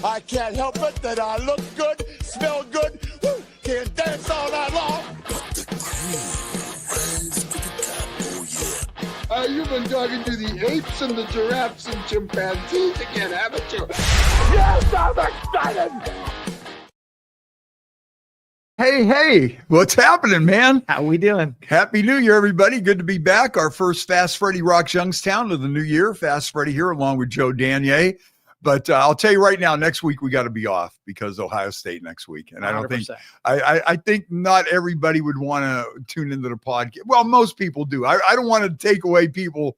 I can't help it that I look good, smell good, woo, can dance all night long. You've been talking to the apes and the giraffes and chimpanzees again, haven't you? Yes, I'm excited! Hey, what's happening, man? How we doing? Happy New Year, everybody. Good to be back. Our first Fast Freddie rocks Youngstown of the new year. Fast Freddie here along with Joe Danier. But I'll tell you right now, next week we got to be off because Ohio State next week. And I don't 100%. think, I think not everybody would want to tune into the podcast. Well, most people do. I don't want to take away people,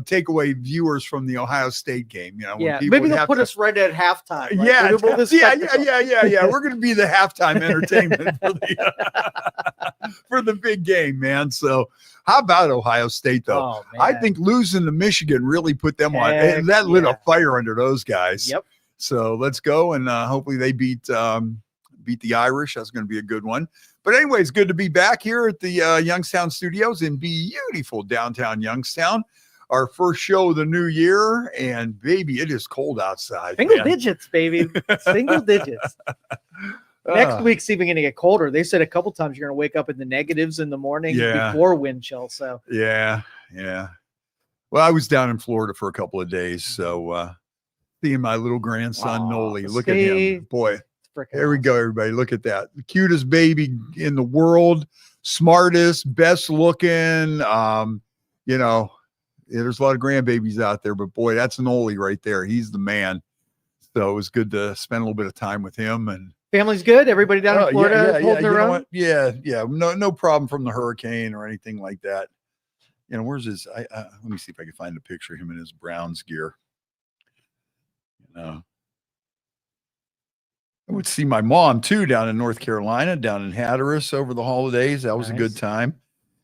take away viewers from the Ohio State game. Yeah, maybe they'll put us right at halftime. Like, yeah. we'll We're going to be the halftime entertainment for the big game, man. So how about Ohio State, though? Oh, I think losing to Michigan really put them on. And that lit a fire under those guys. Yep. So let's go, and hopefully they beat the Irish. That's going to be a good one. But anyways, good to be back here at the Youngstown Studios in beautiful downtown Youngstown. Our first show of the new year, and baby, it is cold outside. Single digits, baby. Single digits. Next week's even going to get colder. They said a couple times you're going to wake up in the negatives in the morning before wind chill. So yeah. Well, I was down in Florida for a couple of days, so seeing my little grandson Noli. Look at him, boy. There we go, everybody. Look at that, the cutest baby in the world, smartest, best looking. There's a lot of grandbabies out there, but boy, that's Noli right there. He's the man. So it was good to spend a little bit of time with him. And family's good. Everybody down in Florida holding their own. Yeah. No problem from the hurricane or anything like that. Where's his? Let me see if I can find a picture of him in his Browns gear. I would see my mom too down in North Carolina, down in Hatteras over the holidays. That was a good time.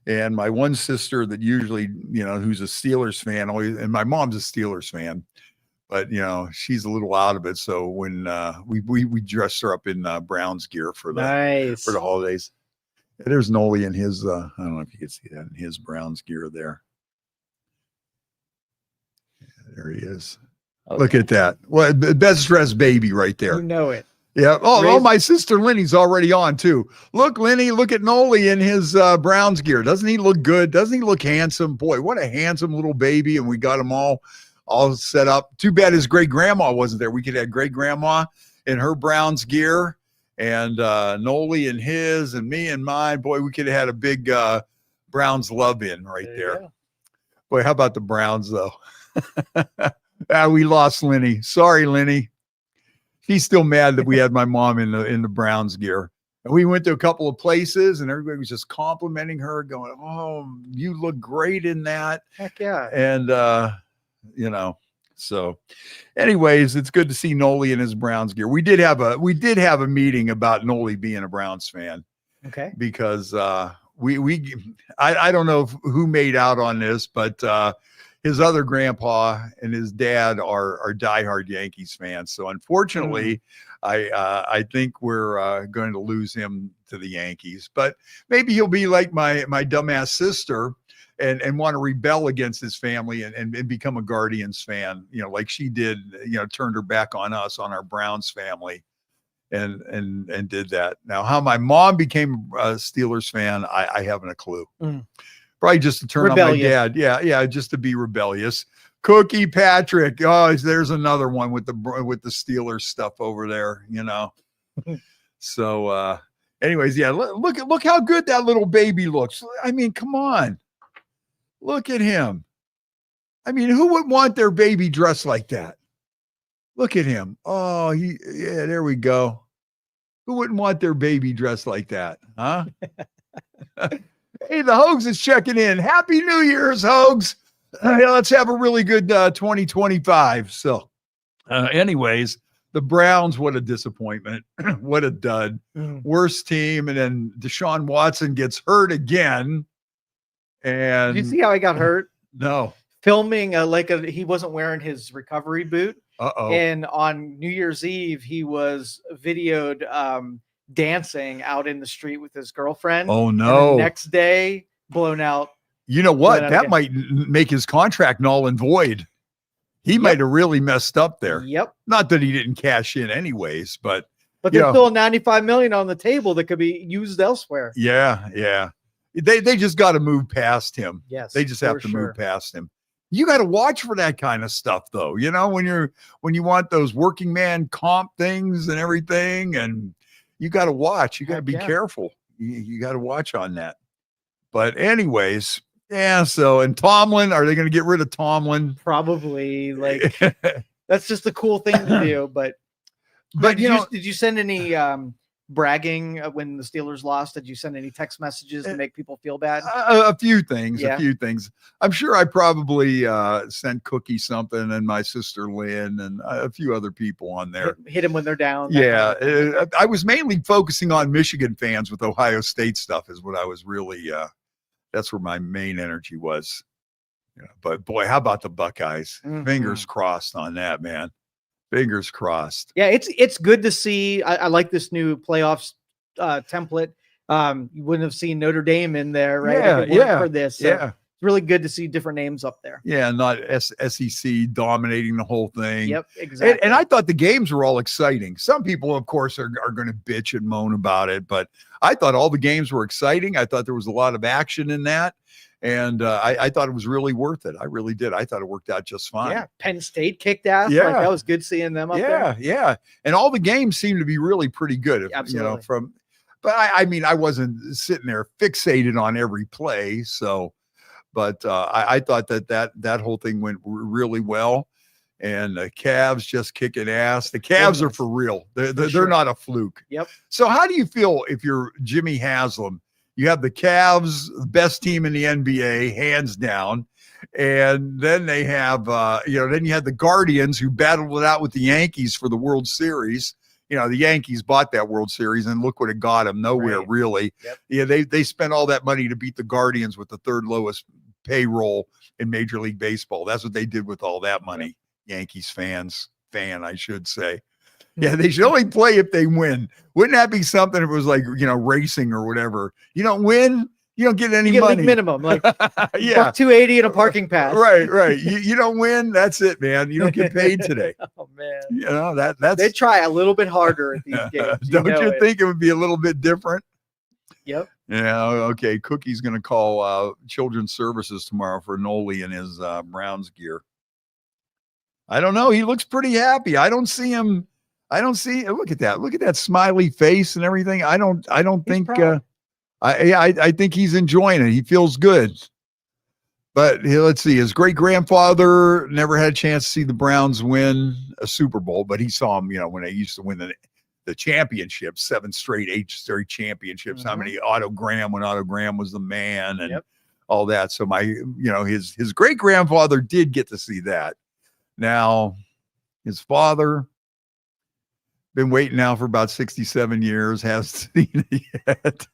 And my one sister that usually, who's a Steelers fan, and my mom's a Steelers fan, but she's a little out of it. So when we dressed her up in Browns gear for the holidays. There's Noli in his. I don't know if you can see that in his Browns gear there. Yeah, there he is. Okay. Look at that. Well, best dressed baby right there. You know it. Yeah. Oh, my sister Lenny's already on too. Look, Lenny, look at Noli in his Browns gear. Doesn't he look good? Doesn't he look handsome? Boy, what a handsome little baby. And we got him all set up. Too bad his great grandma wasn't there. We could have great grandma in her Browns gear and Noli in his and me and mine. Boy, we could have had a big Browns love in right there. Boy, how about the Browns though? We lost Lenny. Sorry, Lenny. He's still mad that we had my mom in the Browns gear. And we went to a couple of places and everybody was just complimenting her, going, "Oh, you look great in that." Heck yeah. And so anyways, it's good to see Noli in his Browns gear. We did have a meeting about Noli being a Browns fan. Okay. Because I don't know who made out on this, but his other grandpa and his dad are diehard Yankees fans. So unfortunately, I think we're going to lose him to the Yankees. But maybe he'll be like my dumbass sister and want to rebel against his family and become a Guardians fan, like she did, turned her back on us, on our Browns family, and did that. Now, how my mom became a Steelers fan, I haven't a clue. Probably just to turn on my dad. Yeah, just to be rebellious. Cookie Patrick. Oh, there's another one with the Steelers stuff over there, So anyways, look how good that little baby looks. I mean, come on. Look at him. I mean, who would want their baby dressed like that? Look at him. Oh, there we go. Who wouldn't want their baby dressed like that? Huh? Hey, the Hogs is checking in. Happy New Year's, Hogs. Let's have a really good 2025. So anyways, the Browns, what a disappointment. What a dud. Worst team. And then Deshaun Watson gets hurt again. And did you see how he got hurt? No. Filming he wasn't wearing his recovery boot. Uh-oh. And on New Year's Eve, he was videoed dancing out in the street with his girlfriend. Oh no. And the next day, blown out. You know what? That might make his contract null and void. He might have really messed up there. Yep. Not that he didn't cash in anyways, but there's still $95 million on the table that could be used elsewhere. Yeah, yeah. They just got to move past him. Yes, they just have to move past him. You got to watch for that kind of stuff, though. You know, when you want those working man comp things and everything, and you got to watch. You got to be careful. You got to watch on that. But anyways, yeah. So, and Tomlin, are they going to get rid of Tomlin? Probably. Like that's just a cool thing to do. But did you send any bragging when the Steelers lost? Did you send any text messages to make people feel bad? A few things. I'm sure I probably sent Cookie something, and my sister Lynn, and a few other people on there. Hit them when they're down. Yeah, I was mainly focusing on Michigan fans with Ohio State stuff. Is what I was really. That's where my main energy was. Yeah, but boy, how about the Buckeyes? Mm-hmm. Fingers crossed on that, man. Fingers crossed. Yeah, it's good to see. I like this new playoffs template. You wouldn't have seen Notre Dame in there, right? Yeah, for this. So it's really good to see different names up there. Yeah, not SEC dominating the whole thing. Yep, exactly. And I thought the games were all exciting. Some people, of course, are going to bitch and moan about it, but I thought all the games were exciting. I thought there was a lot of action in that. And I thought it was really worth it. I really did. I thought it worked out just fine. Yeah, Penn State kicked ass. Yeah, that was good seeing them up there. Yeah. And all the games seemed to be really pretty good. Absolutely. But I mean, I wasn't sitting there fixated on every play. So, but I thought that whole thing went really well. And the Cavs just kicking ass. The Cavs are for real. They're not a fluke. Yep. So how do you feel if you're Jimmy Haslam? You have the Cavs, the best team in the NBA, hands down. And then they have, then you had the Guardians who battled it out with the Yankees for the World Series. The Yankees bought that World Series, and look what it got them. Nowhere, really. Yep. Yeah, they spent all that money to beat the Guardians with the third lowest payroll in Major League Baseball. That's what they did with all that money. Yep. Yankees I should say. Yeah, they should only play if they win. Wouldn't that be something if it was like, racing or whatever? You don't win, you don't get any money. League minimum, like $280 in a parking pass. Right. You don't win, that's it, man. You don't get paid today. Oh man. That's they try a little bit harder at these games. Don't you think it would be a little bit different? Yep. Yeah, okay. Cookie's gonna call Children's Services tomorrow for Noli in his Browns gear. I don't know. He looks pretty happy. I don't see him. Look at that smiley face and everything. I don't think. I think he's enjoying it. He feels good. But let's see. His great grandfather never had a chance to see the Browns win a Super Bowl, but he saw him. When they used to win the championship, 8 straight championships. Mm-hmm. How many Otto Graham when Otto Graham was the man and all that. So his great grandfather did get to see that. Now, his father. Been waiting now for about 67 years, hasn't seen it yet.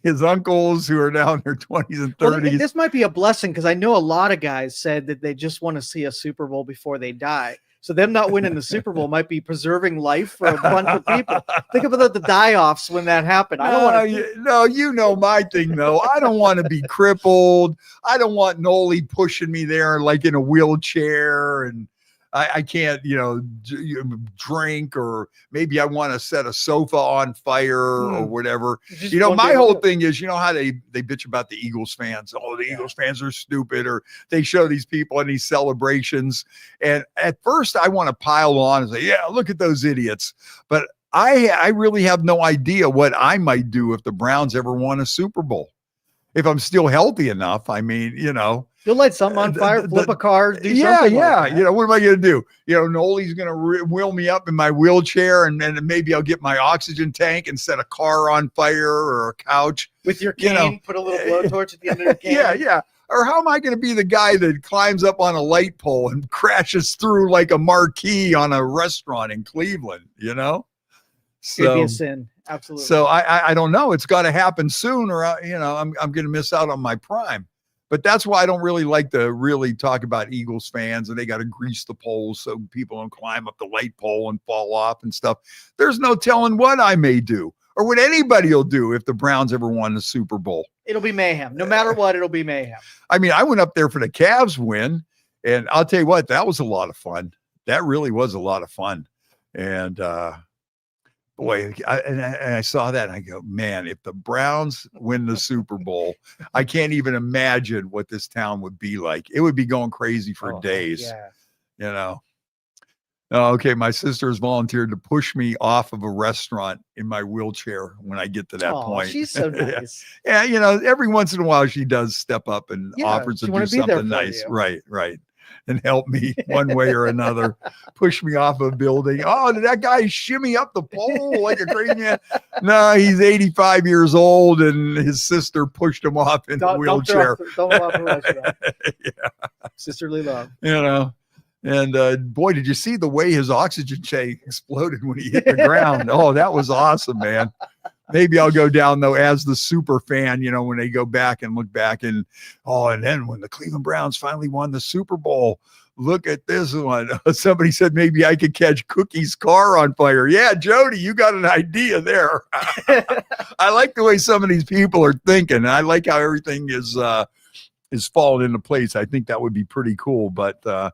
His uncles who are now in their 20s and 30s. Well, this might be a blessing because I know a lot of guys said that they just want to see a Super Bowl before they die. So them not winning the Super Bowl might be preserving life for a bunch of people. Think about the die-offs when that happened. I don't want to. My thing though. I don't want to be crippled. I don't want Noli pushing me there like in a wheelchair and I can't, drink, or maybe I want to set a sofa on fire or whatever. My whole thing is, how they bitch about the Eagles fans. Oh, the Eagles fans are stupid, or they show these people in these celebrations. And at first I want to pile on and say, yeah, look at those idiots. But I really have no idea what I might do if the Browns ever won a Super Bowl. If I'm still healthy enough, I mean, you'll light something on fire, flip a car, do something. Like that. What am I going to do? Noli's going to wheel me up in my wheelchair, and then maybe I'll get my oxygen tank and set a car on fire or a couch. With your cane, put a little blowtorch at the end of the cane. Yeah. Or how am I going to be the guy that climbs up on a light pole and crashes through like a marquee on a restaurant in Cleveland, So, it'd be a sin. Absolutely. So I don't know. It's got to happen soon, or I'm going to miss out on my prime. But that's why I don't really like to really talk about Eagles fans, and they got to grease the poles so people don't climb up the light pole and fall off and stuff. There's no telling what I may do or what anybody will do if the Browns ever won the Super Bowl. It'll be mayhem. No matter what, it'll be mayhem. I mean, I went up there for the Cavs win, And I'll tell you what, that was a lot of fun. That really was a lot of fun. And boy, I saw that and I go, man, if the Browns win the Super Bowl, I can't even imagine what this town would be like. It would be going crazy for days. Yeah. You know. Oh, okay, my sister has volunteered to push me off of a restaurant in my wheelchair when I get to that point. She's so nice. Yeah, you know, every once in a while she does step up and offers to do something nice. Right. And help me one way or another, push me off a building. Oh, did that guy shimmy up the pole like a crazy man? No, he's 85 years old and his sister pushed him off in a wheelchair. Sisterly love. You know. And boy, did you see the way his oxygen tank exploded when he hit the ground? Oh, that was awesome, man. Maybe I'll go down though as the super fan, you know, when they go back and look back and then when the Cleveland Browns finally won the Super Bowl, look at this one. Somebody said maybe I could catch Cookie's car on fire. Yeah, Jody, you got an idea there. I like the way some of these people are thinking. I like how everything is falling into place. I think that would be pretty cool, but the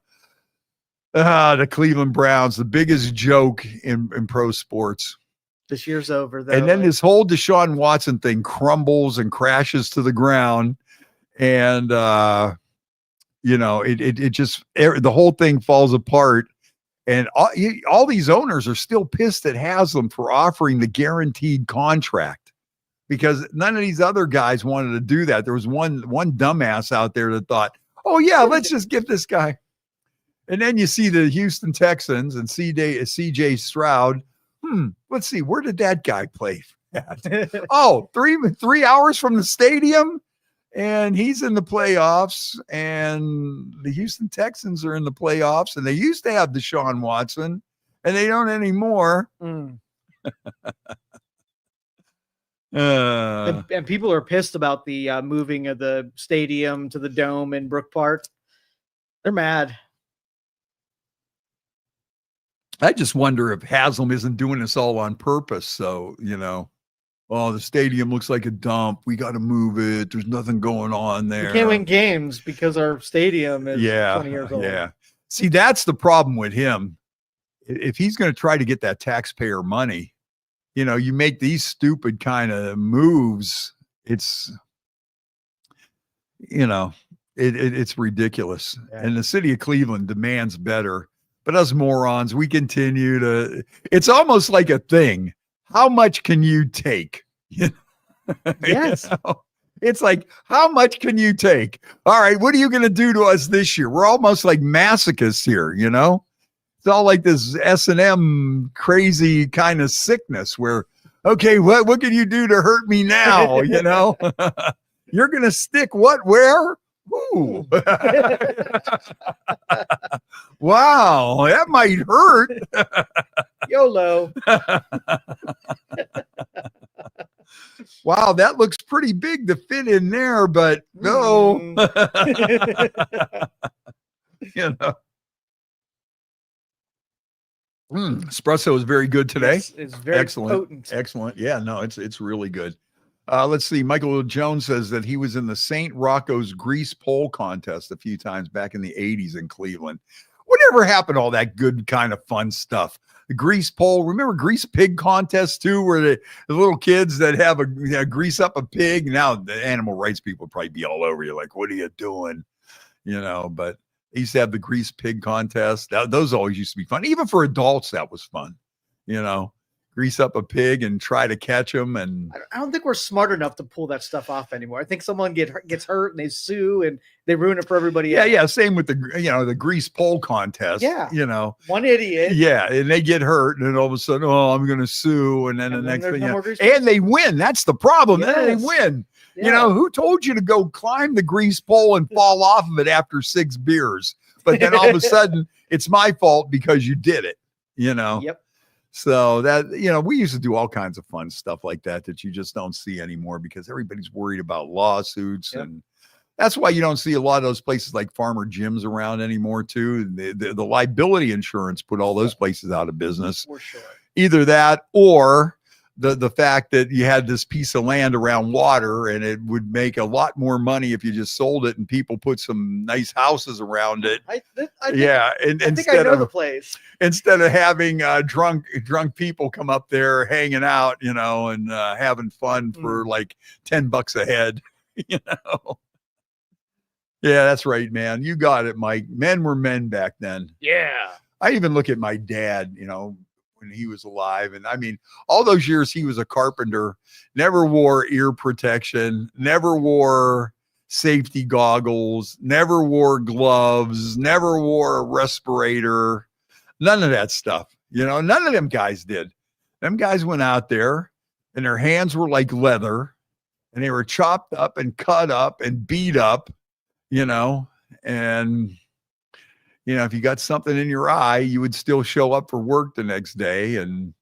Cleveland Browns, the biggest joke in pro sports. This year's over, though. And then this whole Deshaun Watson thing crumbles and crashes to the ground. And, you know, it just, the whole thing falls apart. And all these owners are still pissed at Haslam for offering the guaranteed contract because none of these other guys wanted to do that. There was one dumbass out there that thought, oh, yeah, let's just give this guy. And then you see the Houston Texans and CJ Stroud. Let's see. Where did that guy play at? Oh, 3 hours from the stadium. And he's in the playoffs. And the Houston Texans are in the playoffs. And they used to have Deshaun Watson. And they don't anymore. And people are pissed about the moving of the stadium to the dome in Brook Park. They're mad. I just wonder if Haslam isn't doing this all on purpose. So, you know, the stadium looks like a dump. We got to move it. There's nothing going on there. We can't win games because our stadium is 20 years old. Yeah. See, that's the problem with him. If he's going to try to get that taxpayer money, you know, you make these stupid kind of moves. It's, you know, it's ridiculous. Yeah. And the city of Cleveland demands better. But us morons, we continue to, it's almost like a thing. How much can you take? Yes. You know? It's like, how much can you take? All right, what are you going to do to us this year? We're almost like masochists here, you know? It's all like this S&M crazy kind of sickness where, okay, what can you do to hurt me now? You know? You're going to stick what, where? Ooh. Wow, that might hurt. YOLO. Wow, that looks pretty big to fit in there, but no. You know. Espresso is very good today. It's very excellent. Excellent. Yeah, no, it's really good. Let's see. Michael Jones says that he was in the St. Rocco's grease pole contest a few times back in the 80s in Cleveland. Whatever happened to all that good kind of fun stuff? The grease pole. Remember grease pig contest too, where the little kids that have a grease up a pig. Now the animal rights people would probably be all over you, like, what are you doing? You know, but they used to have the grease pig contest. Those always used to be fun. Even for adults, that was fun. You know. Grease up a pig and try to catch them. And I don't think we're smart enough to pull that stuff off anymore. I think someone gets hurt and they sue and they ruin it for everybody else. Yeah. Same with the grease pole contest. Yeah. You know, one idiot. Yeah. And they get hurt and then all of a sudden, I'm going to sue. And then the next thing, and they win. That's the problem. Yes. Then they win. Yeah. You know, who told you to go climb the grease pole and fall off of it after 6 beers? But then all of a sudden it's my fault because you did it, you know? Yep. So that, you know, we used to do all kinds of fun stuff like that you just don't see anymore because everybody's worried about lawsuits. Yep. And that's why you don't see a lot of those places like Farmer Jim's around anymore too. The liability insurance put all those places out of business. For sure. Either that or the fact that you had this piece of land around water, and it would make a lot more money if you just sold it and people put some nice houses around it. I think Instead I know the of place. instead of having drunk people come up there hanging out, and having fun for like $10 a head, Yeah, that's right, man. You got it, Mike. Men were men back then. Yeah. I even look at my dad, when he was alive. And I mean, all those years he was a carpenter, never wore ear protection, never wore safety goggles, never wore gloves, never wore a respirator, none of that stuff. None of them guys did. Them guys went out there and their hands were like leather and they were chopped up and cut up and beat up, and if you got something in your eye, you would still show up for work the next day. And,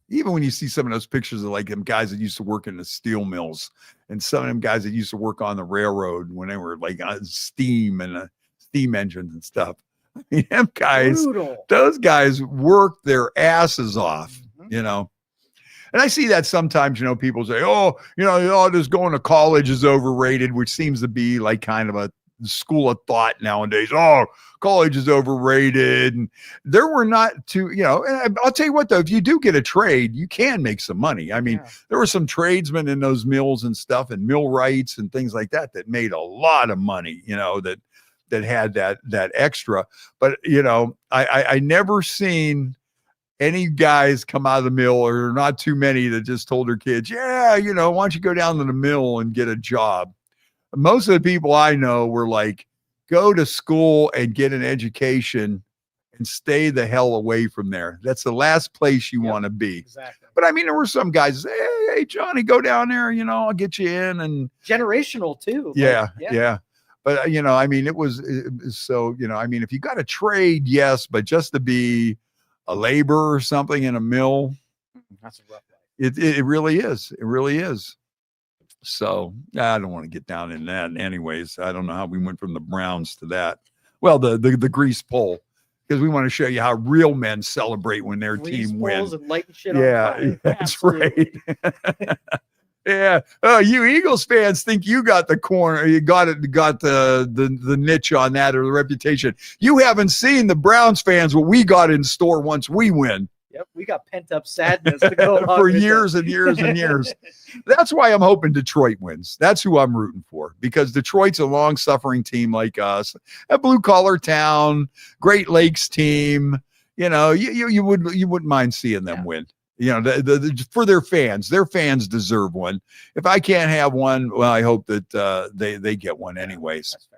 even when you see some of those pictures of like them guys that used to work in the steel mills and some of them guys that used to work on the railroad when they were like on steam and steam engines and stuff. I mean, them guys, those guys worked their asses off, And I see that sometimes, people say, just going to college is overrated, which seems to be like kind of a school of thought nowadays. Oh, college is overrated. And there were not too, and I'll tell you what, though, if you do get a trade, you can make some money. I mean, there were some tradesmen in those mills and stuff and millwrights and things like that made a lot of money, that had that extra. But, I never seen any guys come out of the mill, or not too many, that just told their kids, why don't you go down to the mill and get a job? Most of the people I know were like, go to school and get an education and stay the hell away from there. That's the last place you want to be. Exactly. But I mean, there were some guys say, hey, Johnny, go down there, I'll get you in. And generational too. Yeah. But, I mean, it was so, I mean, if you got a trade, yes, but just to be a laborer or something in a mill, that's a rough life. It really is. It really is. So I don't want to get down in that. Anyways, I don't know how we went from the Browns to that. Well, the grease pole, because we want to show you how real men celebrate when their team wins. And lighting shit on fire. That's Absolutely. right. Yeah. Oh, you Eagles fans think you got the corner. You got the niche on that, or the reputation. You haven't seen the Browns fans what we got in store once we win. Yep, we got pent up sadness to go along for years and years and years. That's why I'm hoping Detroit wins. That's who I'm rooting for, because Detroit's a long suffering team like us, a blue collar town, Great Lakes team. You wouldn't mind seeing them win. For their fans deserve one. If I can't have one, well, I hope that they get one anyways. That's fair.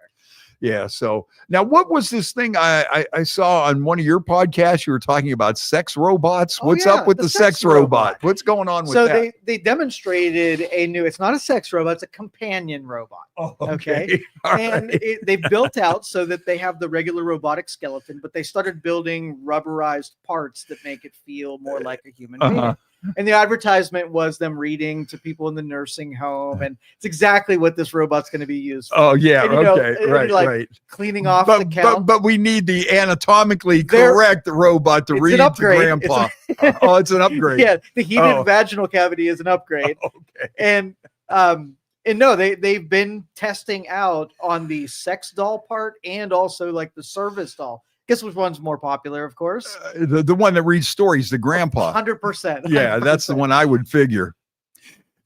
Yeah. So now, what was this thing I saw on one of your podcasts? You were talking about sex robots. What's up with the sex robot? What's going on with that? So they demonstrated it's not a sex robot, it's a companion robot. Oh, okay. And they built out so that they have the regular robotic skeleton, but they started building rubberized parts that make it feel more like a human being. And the advertisement was them reading to people in the nursing home, and it's exactly what this robot's going to be used for. Oh yeah, and, right. Cleaning off the count. But we need the anatomically correct robot to read to Grandpa. It's an upgrade. Yeah, the heated vaginal cavity is an upgrade. Okay. And no, they've been testing out on the sex doll part and also like the service doll. Guess which one's more popular, of course? The one that reads stories, the Grandpa. 100%. Yeah, that's the one I would figure.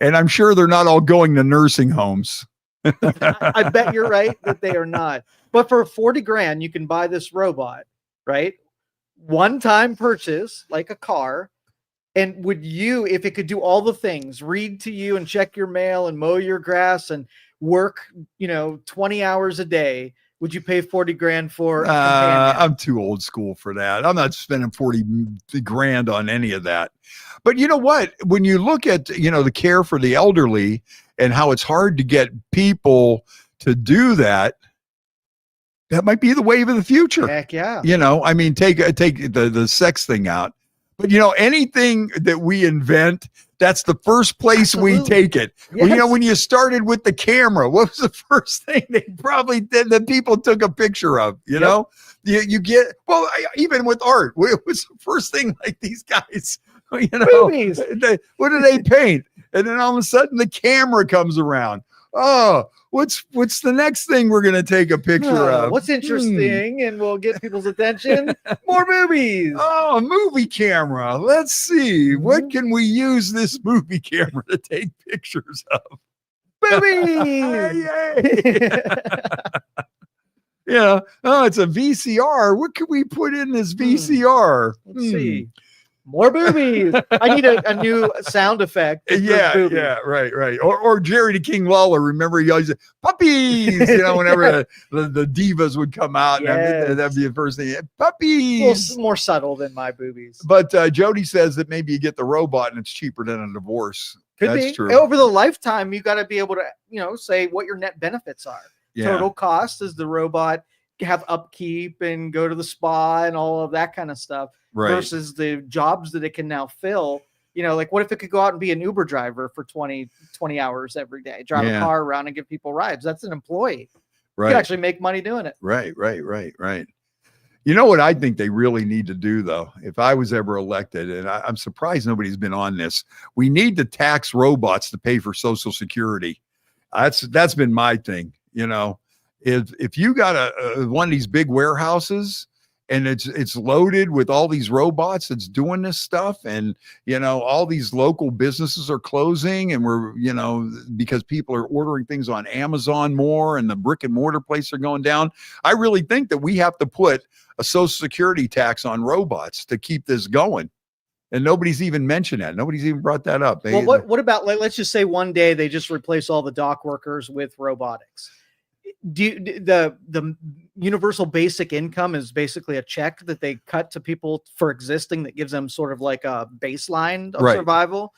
And I'm sure they're not all going to nursing homes. I bet you're right that they are not. But for $40,000, you can buy this robot, right? One-time purchase, like a car. And would you, if it could do all the things, read to you and check your mail and mow your grass and work, 20 hours a day, would you pay $40,000 for a companion? I'm too old school for that. I'm not spending $40,000 on any of that. But you know what? When you look at, the care for the elderly and how it's hard to get people to do that, that might be the wave of the future. Heck yeah. I mean, take the sex thing out. But anything that we invent, that's the first place we take it. Yes. Well, when you started with the camera, what was the first thing they probably did that people took a picture of? You know, You get, well, even with art, what was the first thing like these guys, Movies. what do they paint? And then all of a sudden the camera comes around. Oh, what's the next thing we're going to take a picture of? What's interesting and will get people's attention? More movies. Oh, a movie camera. Let's see. What can we use this movie camera to take pictures of? Movies. Yay. Yeah. Oh, it's a VCR. What can we put in this VCR? Let's see. More boobies. I need a new sound effect. Yeah, right. Or Jerry the King Lawler. Remember, he always said, puppies, whenever the divas would come out, and that'd be the first thing. Puppies. A little more subtle than my boobies. But Jody says that maybe you get the robot and it's cheaper than a divorce. Could That's be. true. Over the lifetime, you got to be able to, say what your net benefits are. Yeah. Total cost is the robot have upkeep and go to the spa and all of that kind of stuff. Right. Versus the jobs that it can now fill. Like what if it could go out and be an Uber driver for 20 hours every day, drive a car around and give people rides? That's an employee. Right. You can actually make money doing it. Right. You know what I think they really need to do, though, if I was ever elected, and I'm surprised nobody's been on this, we need to tax robots to pay for Social Security. That's been my thing. If you got one of these big warehouses, and it's loaded with all these robots that's doing this stuff. And, all these local businesses are closing and we're, because people are ordering things on Amazon more and the brick and mortar places are going down. I really think that we have to put a Social Security tax on robots to keep this going. And nobody's even mentioned that. Nobody's even brought that up. Well, what about, let's just say one day they just replace all the dock workers with robotics. The universal basic income is basically a check that they cut to people for existing that gives them sort of like a baseline of survival.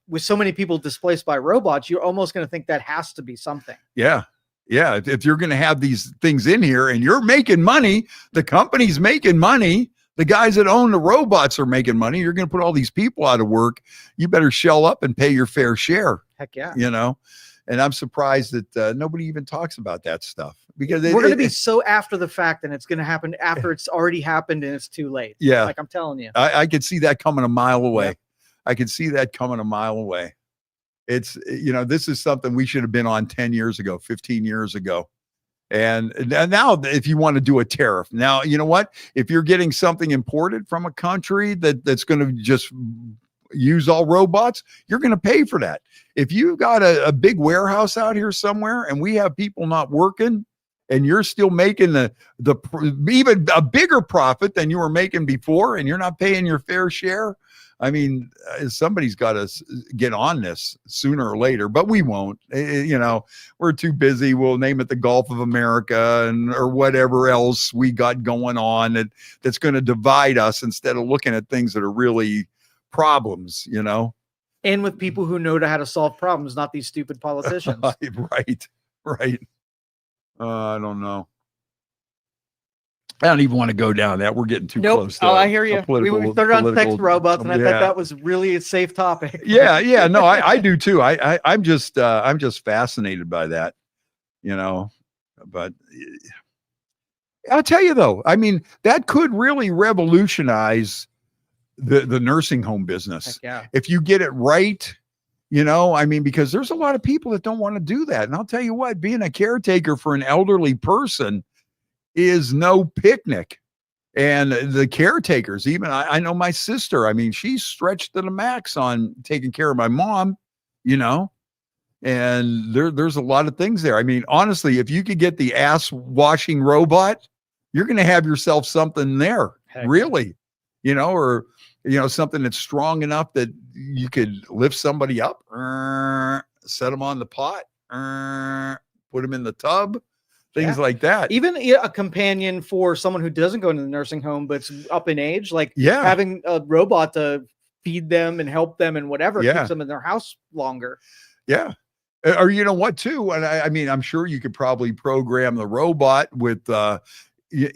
With so many people displaced by robots, you're almost going to think that has to be something. Yeah. If you're going to have these things in here and you're making money, the company's making money, the guys that own the robots are making money, you're going to put all these people out of work. You better shell up and pay your fair share. Heck yeah. And I'm surprised that nobody even talks about that stuff, because we're going to be so after the fact, and it's going to happen after it's already happened and it's too late. Yeah. Like I'm telling you. I could see that coming a mile away. Yeah. I could see that coming a mile away. It's, this is something we should have been on 10 years ago, 15 years ago. And now if you want to do a tariff, now, you know what, if you're getting something imported from a country that's going to just use all robots, you're going to pay for that. If you got a big warehouse out here somewhere and we have people not working and you're still making the even a bigger profit than you were making before and you're not paying your fair share, I mean, somebody's got to get on this sooner or later, but we won't. We're too busy. We'll name it the Gulf of America or whatever else we got going on that's going to divide us instead of looking at things that are really problems, And with people who know how to solve problems, not these stupid politicians. Right. I don't know. I don't even want to go down that. We're getting too close. I hear you. We started on sex robots, and I thought that was really a safe topic. Yeah. No, I do too. I'm just fascinated by that, But I'll tell you though, I mean, that could really revolutionize the nursing home business. Heck yeah. If you get it right, because there's a lot of people that don't want to do that. And I'll tell you what, being a caretaker for an elderly person is no picnic. And the caretakers, even I know my sister, she's stretched to the max on taking care of my mom, and there's a lot of things there. Honestly, if you could get the ass washing robot, you're going to have yourself something there. Heck. Really, or something that's strong enough that you could lift somebody up, set them on the pot, put them in the tub, things like that. Even a companion for someone who doesn't go into the nursing home, but's up in age, like having a robot to feed them and help them and whatever keeps them in their house longer. Yeah. Or you know what too? And I'm sure you could probably program the robot with, is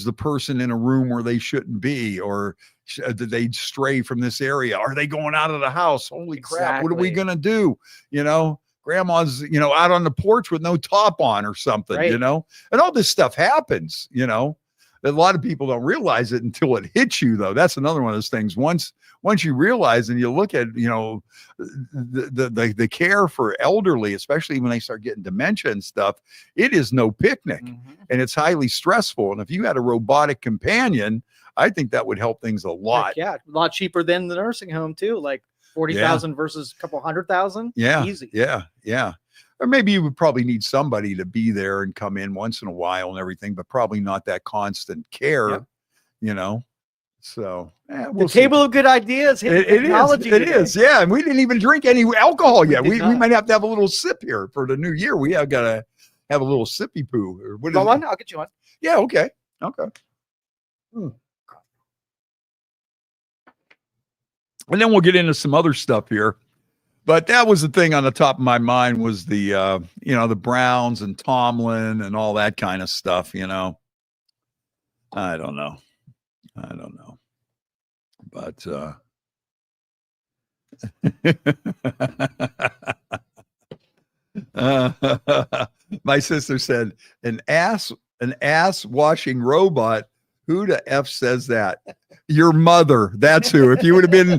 the person in a room where they shouldn't be, or did they stray from this area? Are they going out of the house? Holy crap. What are we going to do? grandma's, out on the porch with no top on or something, Right. and all this stuff happens, a lot of people don't realize it until it hits you, though. That's another one of those things. Once you realize and you look at, the care for elderly, especially when they start getting dementia and stuff, it is no picnic, and it's highly stressful. And if you had a robotic companion, I think that would help things a lot. Heck yeah, a lot cheaper than the nursing home too. Like 40,000 versus a couple 100,000. Yeah, easy. Yeah. Or maybe you would probably need somebody to be there and come in once in a while and everything, but probably not that constant care, So The table of good ideas. It is. Yeah. And we didn't even drink any alcohol yet. We might have to have a little sip here for the new year. We have got to have a little sippy poo. Or what is one? I'll get you one. Yeah. Okay. And then we'll get into some other stuff here. But that was the thing on the top of my mind was the, the Browns and Tomlin and all that kind of stuff, I don't know. But my sister said, an ass washing robot. Who the F says that? Your mother. That's who. If you would have been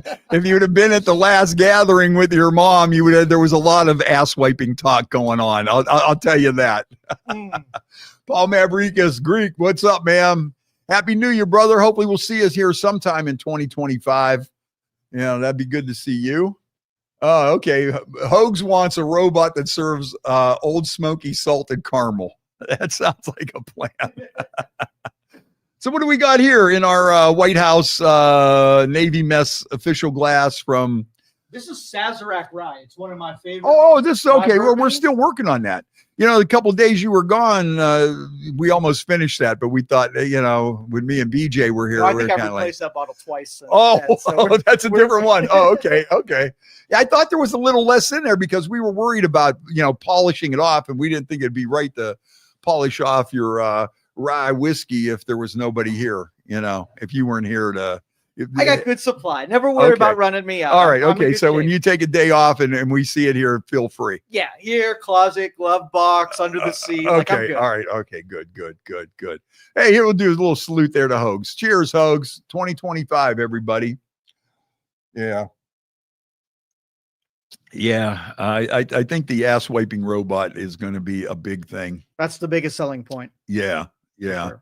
at the last gathering with your mom, there was a lot of ass wiping talk going on. I'll tell you that. Paul Mavrikis, Greek, what's up, man? Happy New Year, brother. Hopefully we'll see us here sometime in 2025. That'd be good to see you. Oh, okay. Hogs wants a robot that serves Old Smoky salted caramel. That sounds like a plan. So what do we got here in our White House Navy mess official glass from? This is Sazerac Rye. It's one of my favorites. Oh, this is okay. We're still working on that. A couple of days you were gone, we almost finished that, but we thought, when me and BJ were here, I we think were I kind of replaced that bottle twice. That's a different one. Oh, okay. Yeah, I thought there was a little less in there because we were worried about, polishing it off, and we didn't think it'd be right to polish off your rye whiskey if there was nobody here, if you weren't here to. I got good supply. Never worry about running me out. All right. Okay. So shape. When you take a day off and we see it here, feel free. Yeah. Here, closet, glove box, under the seat. Okay. All right. Okay. Good. Hey, here we'll do a little salute there to Hogs. Cheers, Hogs. 2025, everybody. Yeah. Yeah. I think the ass wiping robot is going to be a big thing. That's the biggest selling point. Yeah. Sure.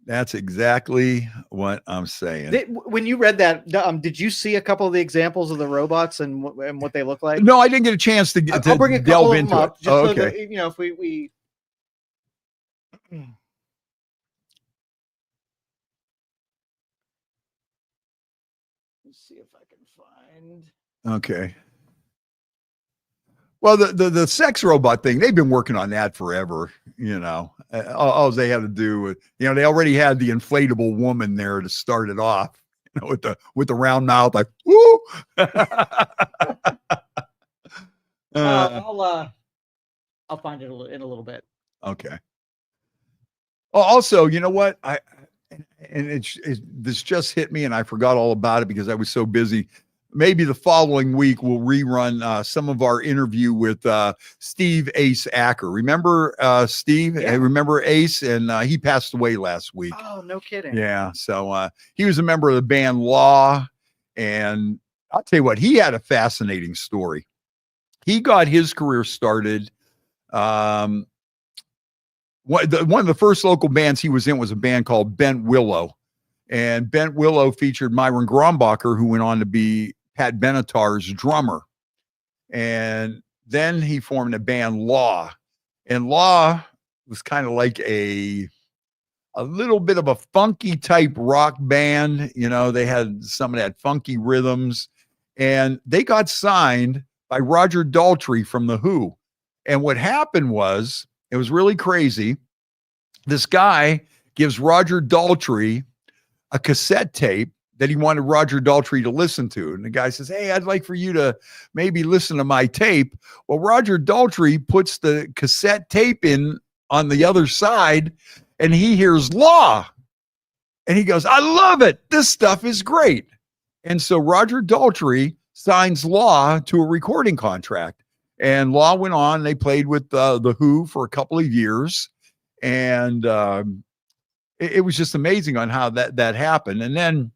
That's exactly what I'm saying. When you read that, did you see a couple of the examples of the robots and what they look like? No, I didn't get a chance to I'll bring a couple delve of them into up, it. Oh, okay. So that, if we let's see if I can find. Okay. Well, the sex robot thing, they've been working on that forever, all they had to do, they already had the inflatable woman there to start it off, with the round mouth, like, woo. I'll find it in a little bit. Okay. Oh, also, you know what? This just hit me and I forgot all about it because I was so busy. Maybe the following week we'll rerun some of our interview with Steve Ace Acker. Remember Steve? Yeah. Remember Ace? And he passed away last week. Oh, no kidding. Yeah. So he was a member of the band Law. And I'll tell you what, he had a fascinating story. He got his career started. One of the first local bands he was in was a band called Bent Willow. And Bent Willow featured Myron Grombacher, who went on to be Pat Benatar's drummer. And then he formed a band Law. And Law was kind of like a little bit of a funky type rock band. They had some of that funky rhythms. And they got signed by Roger Daltrey from The Who. And what happened was, it was really crazy. This guy gives Roger Daltrey a cassette tape that he wanted Roger Daltrey to listen to. And the guy says, hey, I'd like for you to maybe listen to my tape. Well, Roger Daltrey puts the cassette tape in on the other side and he hears Law. And he goes, I love it. This stuff is great. And so Roger Daltrey signs Law to a recording contract. And Law went on. They played with the Who for a couple of years, and it was just amazing on how that happened. And then,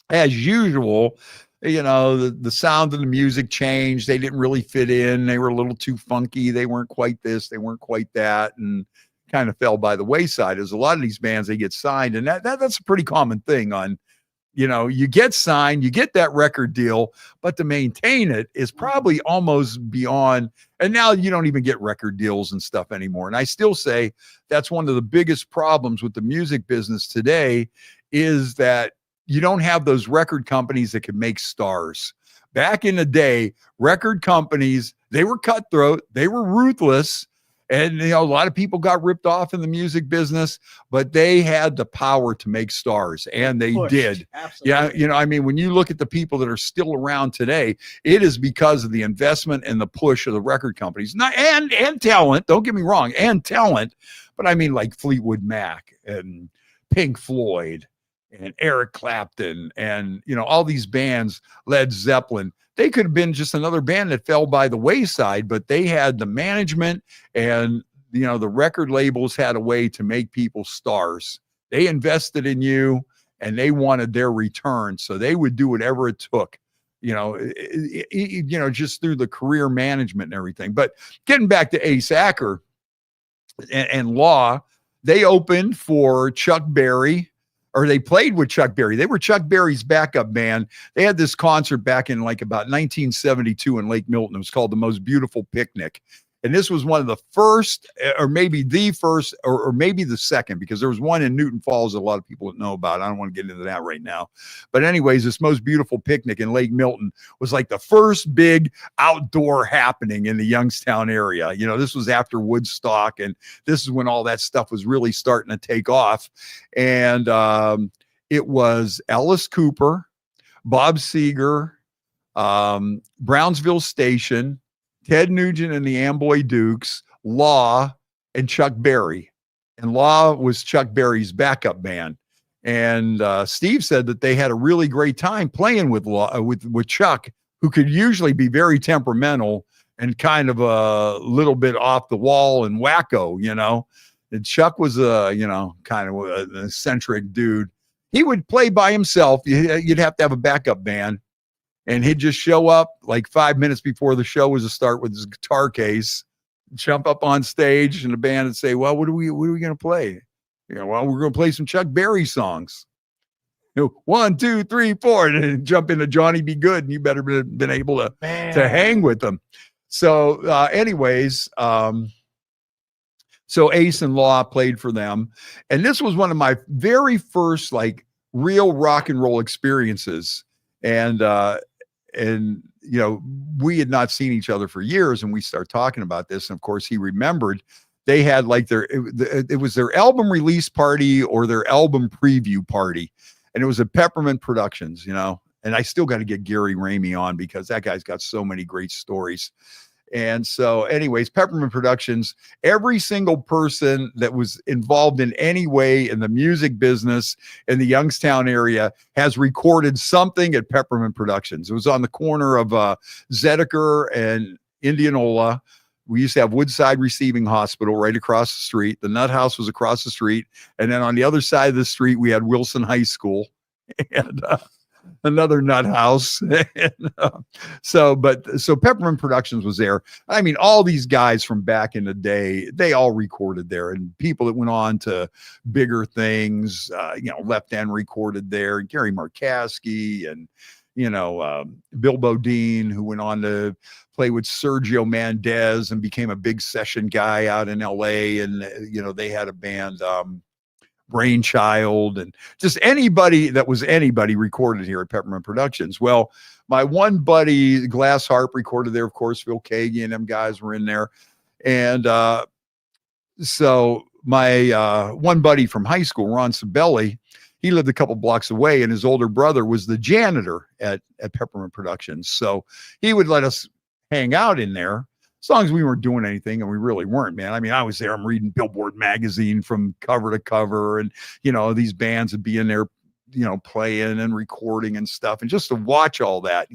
as usual, the sound of the music changed. They didn't really fit in. They were a little too funky. They weren't quite this. They weren't quite that, and kind of fell by the wayside. As a lot of these bands, they get signed, and that's a pretty common thing on. You get signed, you get that record deal, but to maintain it is probably almost beyond. And now you don't even get record deals and stuff anymore. And I still say that's one of the biggest problems with the music business today is that you don't have those record companies that can make stars. Back in the day, record companies, they were cutthroat, they were ruthless. And, a lot of people got ripped off in the music business, but they had the power to make stars, and they did. Absolutely. Yeah. When you look at the people that are still around today, it is because of the investment and the push of the record companies. And talent, don't get me wrong, and talent, but I mean like Fleetwood Mac and Pink Floyd and Eric Clapton and, all these bands, Led Zeppelin. They could have been just another band that fell by the wayside, but they had the management and, the record labels had a way to make people stars. They invested in you and they wanted their return. So they would do whatever it took, just through the career management and everything. But getting back to Ace Acker and Law, they opened for Chuck Berry. Or they played with Chuck Berry. They were Chuck Berry's backup band. They had this concert back in like about 1972 in Lake Milton. It was called The Most Beautiful Picnic. And this was one of the first, or maybe the first, or maybe the second, because there was one in Newton Falls that a lot of people don't know about. I don't want to get into that right now. But anyways, this Most Beautiful Picnic in Lake Milton was like the first big outdoor happening in the Youngstown area. This was after Woodstock, and this is when all that stuff was really starting to take off. And it was Alice Cooper, Bob Seger, Brownsville Station, Ted Nugent and the Amboy Dukes, Law, and Chuck Berry. And Law was Chuck Berry's backup band. And Steve said that they had a really great time playing with Law, with Chuck, who could usually be very temperamental and kind of a little bit off the wall and wacko, And Chuck was kind of an eccentric dude. He would play by himself. You'd have to have a backup band. And he'd just show up like 5 minutes before the show was to start with his guitar case, jump up on stage, and the band would say, "Well, what are we going to play?" Well, we're going to play some Chuck Berry songs. 1, 2, 3, 4, and then jump into Johnny Be Good, and you better been able to hang with them. So, anyways, so Ace and Law played for them, and this was one of my very first like real rock and roll experiences, and we had not seen each other for years, and we started talking about this. And of course, he remembered they had like it was their album release party or their album preview party, and it was at Peppermint Productions, And I still got to get Gary Ramey on because that guy's got so many great stories. And so, anyways, Peppermint Productions, every single person that was involved in any way in the music business in the Youngstown area has recorded something at Peppermint Productions. It was on the corner of Zediker and Indianola. We used to have Woodside Receiving Hospital right across the street. The Nut House was across the street. And then on the other side of the street, we had Wilson High School. And another nut house. So Peppermint Productions was there. I mean, all these guys from back in the day, they all recorded there, and people that went on to bigger things, Left End recorded there, Gary Markowski and, Bill Bodine, who went on to play with Sergio Mendez and became a big session guy out in LA. And, they had a band, Brainchild, and just anybody that was anybody recorded here at Peppermint Productions. Well, my one buddy, Glass Harp, recorded there. Of course, Phil Kagi and them guys were in there. And so my one buddy from high school, Ron Sabelli, he lived a couple blocks away, and his older brother was the janitor at Peppermint Productions. So he would let us hang out in there, as long as we weren't doing anything, and we really weren't, man. I mean, I was there, I'm reading Billboard magazine from cover to cover, and, these bands would be in there, playing and recording and stuff, and just to watch all that,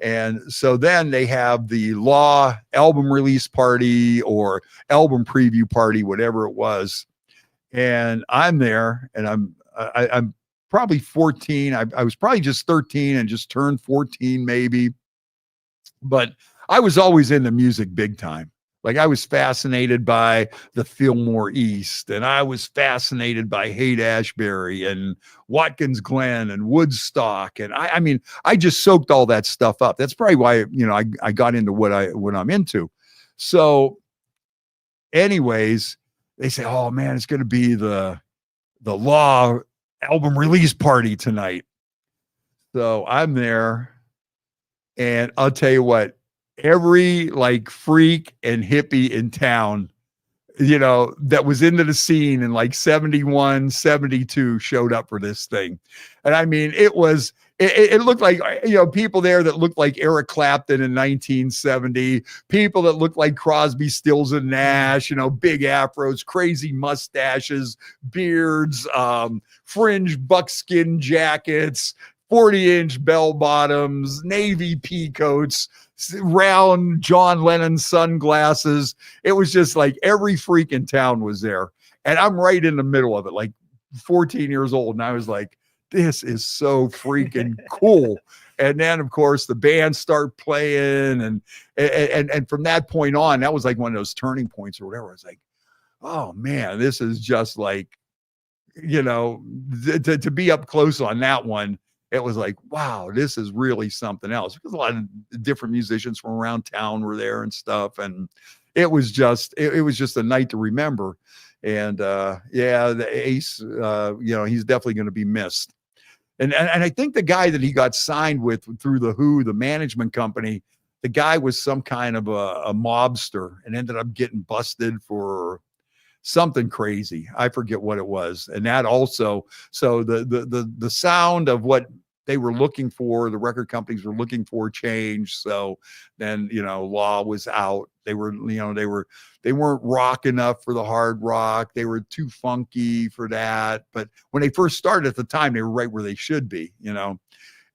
And so then they have the Law album release party or album preview party, whatever it was. And I'm there, and I'm probably 14. I was probably just 13 and just turned 14 maybe. But I was always into music big time. Like I was fascinated by the Fillmore East, and I was fascinated by Haight-Ashbury and Watkins Glen and Woodstock. And I mean, I just soaked all that stuff up. That's probably why, I got into what I'm into. So anyways, they say, oh man, it's going to be the Law album release party tonight. So I'm there, and I'll tell you what, every like freak and hippie in town, that was into the scene in like 71, 72 showed up for this thing. And I mean, it looked like, people there that looked like Eric Clapton in 1970, people that looked like Crosby, Stills and Nash, big afros, crazy mustaches, beards, fringe buckskin jackets, 40-inch bell bottoms, navy pea coats, round John Lennon sunglasses. It was just like every freak in town was there. And I'm right in the middle of it, like 14 years old. And I was like, this is so freaking cool. And then of course the bands start playing. And from that point on, that was like one of those turning points or whatever. I was like, oh man, this is just like, to be up close on that one. It was like, wow, this is really something else, because a lot of different musicians from around town were there and stuff. And it was just a night to remember. And the Ace, he's definitely going to be missed. And I think the guy that he got signed with through the Who, the management company, the guy was some kind of a mobster and ended up getting busted for something crazy. I forget what it was. And that also, so the sound of what they were looking for, the record companies were looking for, changed. So then, Law was out. They weren't rock enough for the hard rock. They were too funky for that. But when they first started at the time, they were right where they should be,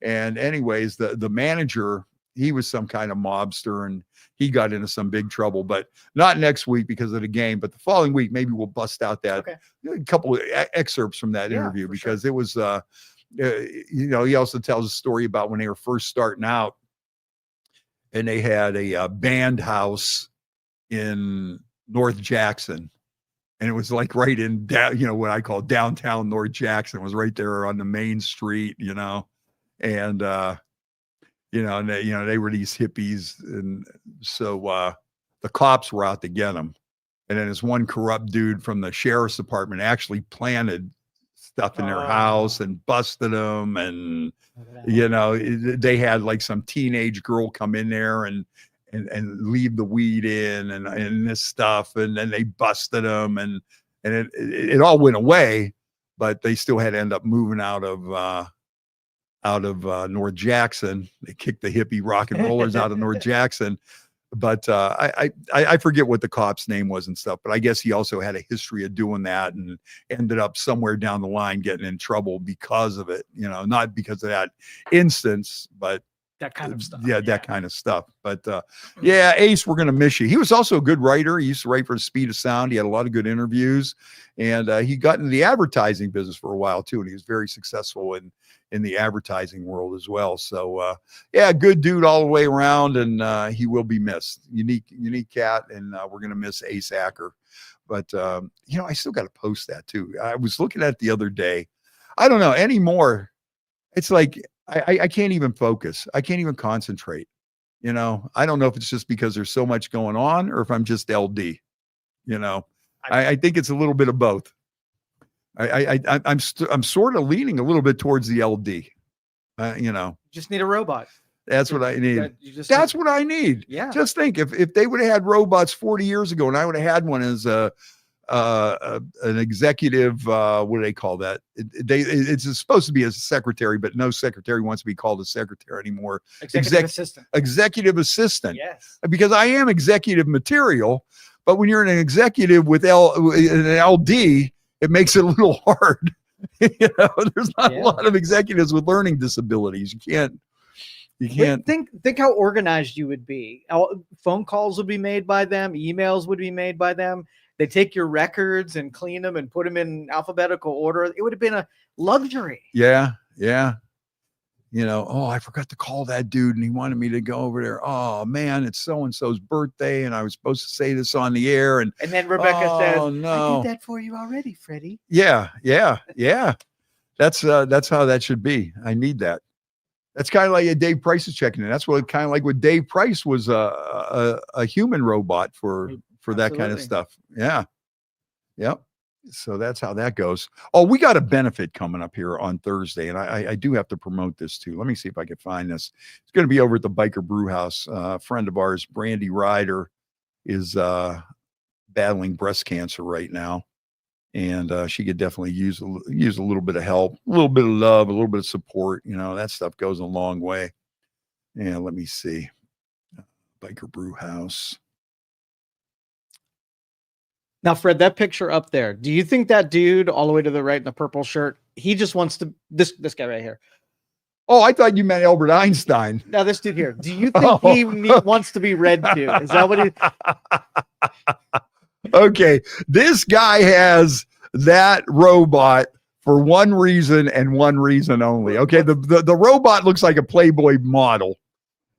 And anyways, the manager, he was some kind of mobster, and he got into some big trouble, but not next week because of the game. But the following week, maybe we'll bust out that a couple of excerpts from that interview, because it was, he also tells a story about when they were first starting out, and they had a band house in North Jackson, and it was like right in what I call downtown North Jackson. It was right there on the main street, and and they were these hippies. And so the cops were out to get them. And then this one corrupt dude from the sheriff's department actually planted stuff in their house and busted them. And, they had like some teenage girl come in there and leave the weed in and this stuff. And then they busted them, and it all went away, but they still had to end up moving out of North Jackson. They kicked the hippie rock and rollers out of North Jackson. But I forget what the cop's name was and stuff, but I guess he also had a history of doing that and ended up somewhere down the line getting in trouble because of it, not because of that instance, but that kind of stuff. Yeah, that kind of stuff. But Ace, we're going to miss you. He was also a good writer. He used to write for Speed of Sound. He had a lot of good interviews, and he got into the advertising business for a while too. And he was very successful in the advertising world as well. So good dude all the way around, and he will be missed. Unique cat, and we're going to miss Ace Acker. But I still got to post that too. I was looking at it the other day. I don't know anymore. It's like I can't even focus. I can't even concentrate. I don't know if it's just because there's so much going on, or if I'm just LD. I think it's a little bit of both. I'm sort of leaning a little bit towards the LD. Just need a robot. That's what I need. That's what I need. Yeah. Just think if they would have had robots 40 years ago, and I would have had one as an executive, what do they call that? It's supposed to be a secretary, but no secretary wants to be called a secretary anymore. Executive assistant. Executive assistant. Yes. Because I am executive material, but when you're an executive with an LD, it makes it a little hard. There's not a lot of executives with learning disabilities. You can't, You can't think how organized you would be. Phone calls would be made by them, emails would be made by them. They take your records and clean them and put them in alphabetical order. It would have been a luxury. Yeah. Oh, I forgot to call that dude and he wanted me to go over there. Oh man, it's so-and-so's birthday and I was supposed to say this on the air. And then Rebecca says, no. I did that for you already, Freddie. Yeah. That's how that should be. I need that. That's kind of like Dave Price is checking in. That's what kind of like what Dave Price was a human robot for that kind of stuff. Yeah. Yep. So that's how that goes. Oh, we got a benefit coming up here on Thursday, and I do have to promote this too. Let me see if I can find this. It's going to be over at the Biker Brew House. A friend of ours, Brandy Ryder, is battling breast cancer right now, and she could definitely use a little bit of help, a little bit of love, a little bit of support. That stuff goes a long way. Yeah, let me see. Biker Brew House. Now, Fred, that picture up there, do you think that dude all the way to the right in the purple shirt, he just wants to, this guy right here. Oh, I thought you meant Albert Einstein. Now, this dude here, do you think he wants to be read to? Is that what he? Okay, this guy has that robot for one reason and one reason only. Okay, the robot looks like a Playboy model.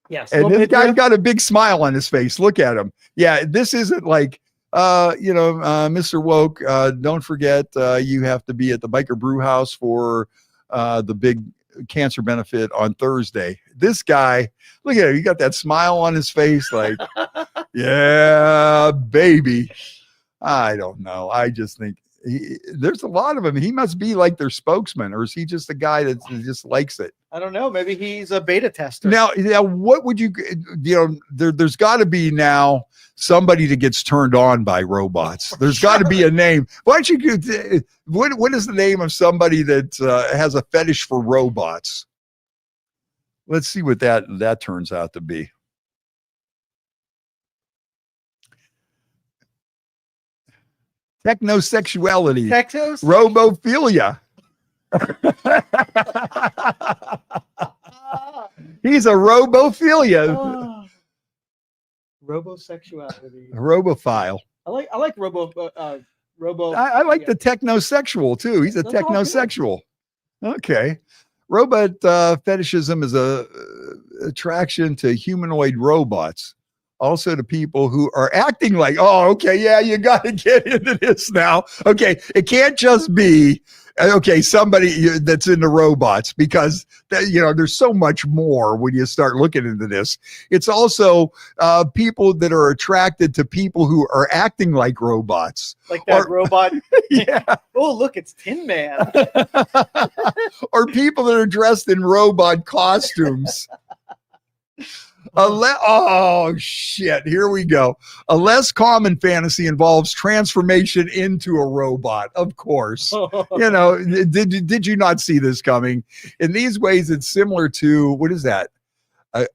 Yes. And this guy's got a big smile on his face. Look at him. Yeah, this isn't like, Mr. Woke, don't forget, you have to be at the Biker Brew House for the big cancer benefit on Thursday. This guy, look at him. He got that smile on his face. Like, yeah, baby. I don't know. I just think there's a lot of them. He must be like their spokesman, or is he just a guy that just likes it? I don't know. Maybe he's a beta tester. Now, what would there's got to be now somebody that gets turned on by robots. There's got to be a name. Why don't you, what is the name of somebody that has a fetish for robots? Let's see what that turns out to be. Technosexuality. Robophilia. He's a robophilia. Robosexuality. A robophile. I like robo. I like the technosexual too. He's a technosexual. Okay. Robot fetishism is a attraction to humanoid robots. Also to people who are acting like, oh, okay, yeah, you got to get into this now. Okay, it can't just be, okay, somebody that's into robots, because there's so much more when you start looking into this. It's also people that are attracted to people who are acting like robots. Like that robot. Yeah. Oh, look, it's Tin Man. Or people that are dressed in robot costumes. Oh shit, here we go. A less common fantasy involves transformation into a robot, of course. Did you not see this coming? In these ways, it's similar to, what is that? I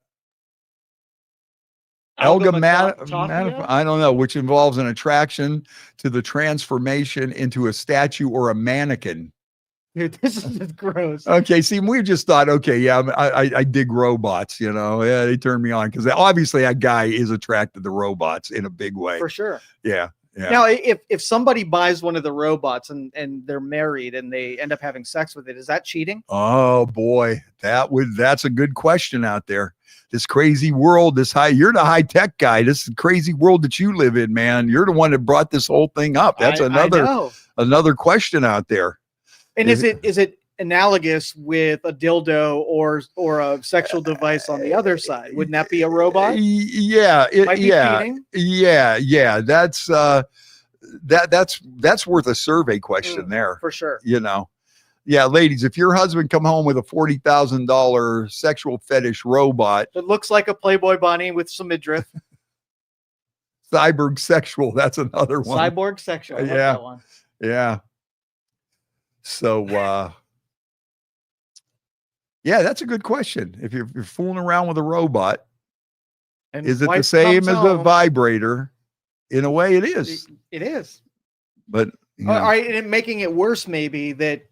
don't know, which involves an attraction to the transformation into a statue or a mannequin. Dude, this is just gross. Okay, see, we just thought, okay, yeah, I dig robots, yeah, they turn me on, because obviously that guy is attracted to robots in a big way. For sure. Yeah. Now, if somebody buys one of the robots and they're married and they end up having sex with it, is that cheating? Oh boy, that's a good question out there. This crazy world, you're the high tech guy. This crazy world that you live in, man. You're the one that brought this whole thing up. That's another question out there. And is it analogous with a dildo or a sexual device on the other side? Wouldn't that be a robot? Yeah. Cheating? Yeah. That's worth a survey question there. For sure. Yeah, ladies, if your husband come home with a $40,000 sexual fetish robot. It looks like a Playboy bunny with some midriff. Cyborg sexual. That's another one. Cyborg sexual. I love that one. Yeah. So, yeah, that's a good question. If you're fooling around with a robot, and is it the same as a vibrator? In a way, it is. It is. But all right, and making it worse, maybe that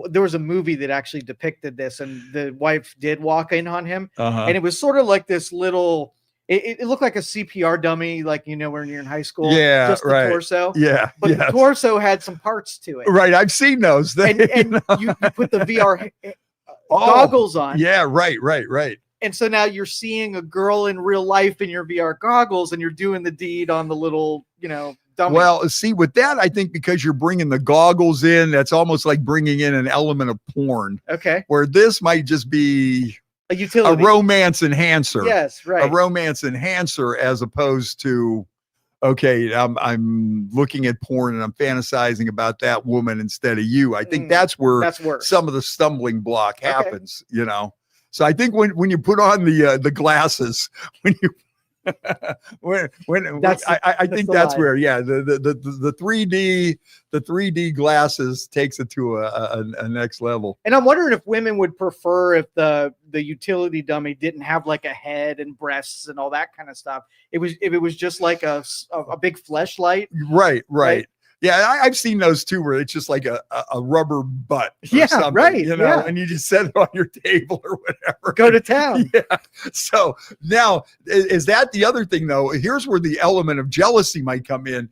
there was a movie that actually depicted this, and the wife did walk in on him, Uh-huh. and it was sort of like this little. It looked like a CPR dummy, like when you're in high school. Yeah, just the right. torso. Yeah, but the torso had some parts to it. Right, I've seen those. And you put the VR goggles on. Yeah, right. And so now you're seeing a girl in real life in your VR goggles, and you're doing the deed on the little, dummy. Well, see, with that, I think because you're bringing the goggles in, that's almost like bringing in an element of porn. Okay. Where this might just be a utility, a romance enhancer. Yes, right. A romance enhancer, as opposed to, okay, I'm looking at porn and I'm fantasizing about that woman instead of you. I think that's where some of the stumbling block happens. So I think when you put on the glasses, when you I think that's where the 3D glasses takes it to a next level. And I'm wondering if women would prefer if the utility dummy didn't have like a head and breasts and all that kind of stuff. If it was just like a big fleshlight. Right. Yeah, I've seen those too, where it's just like a rubber butt. Yeah, right. And you just set it on your table or whatever. Go to town. Yeah. So now, is that the other thing though? Here's where the element of jealousy might come in.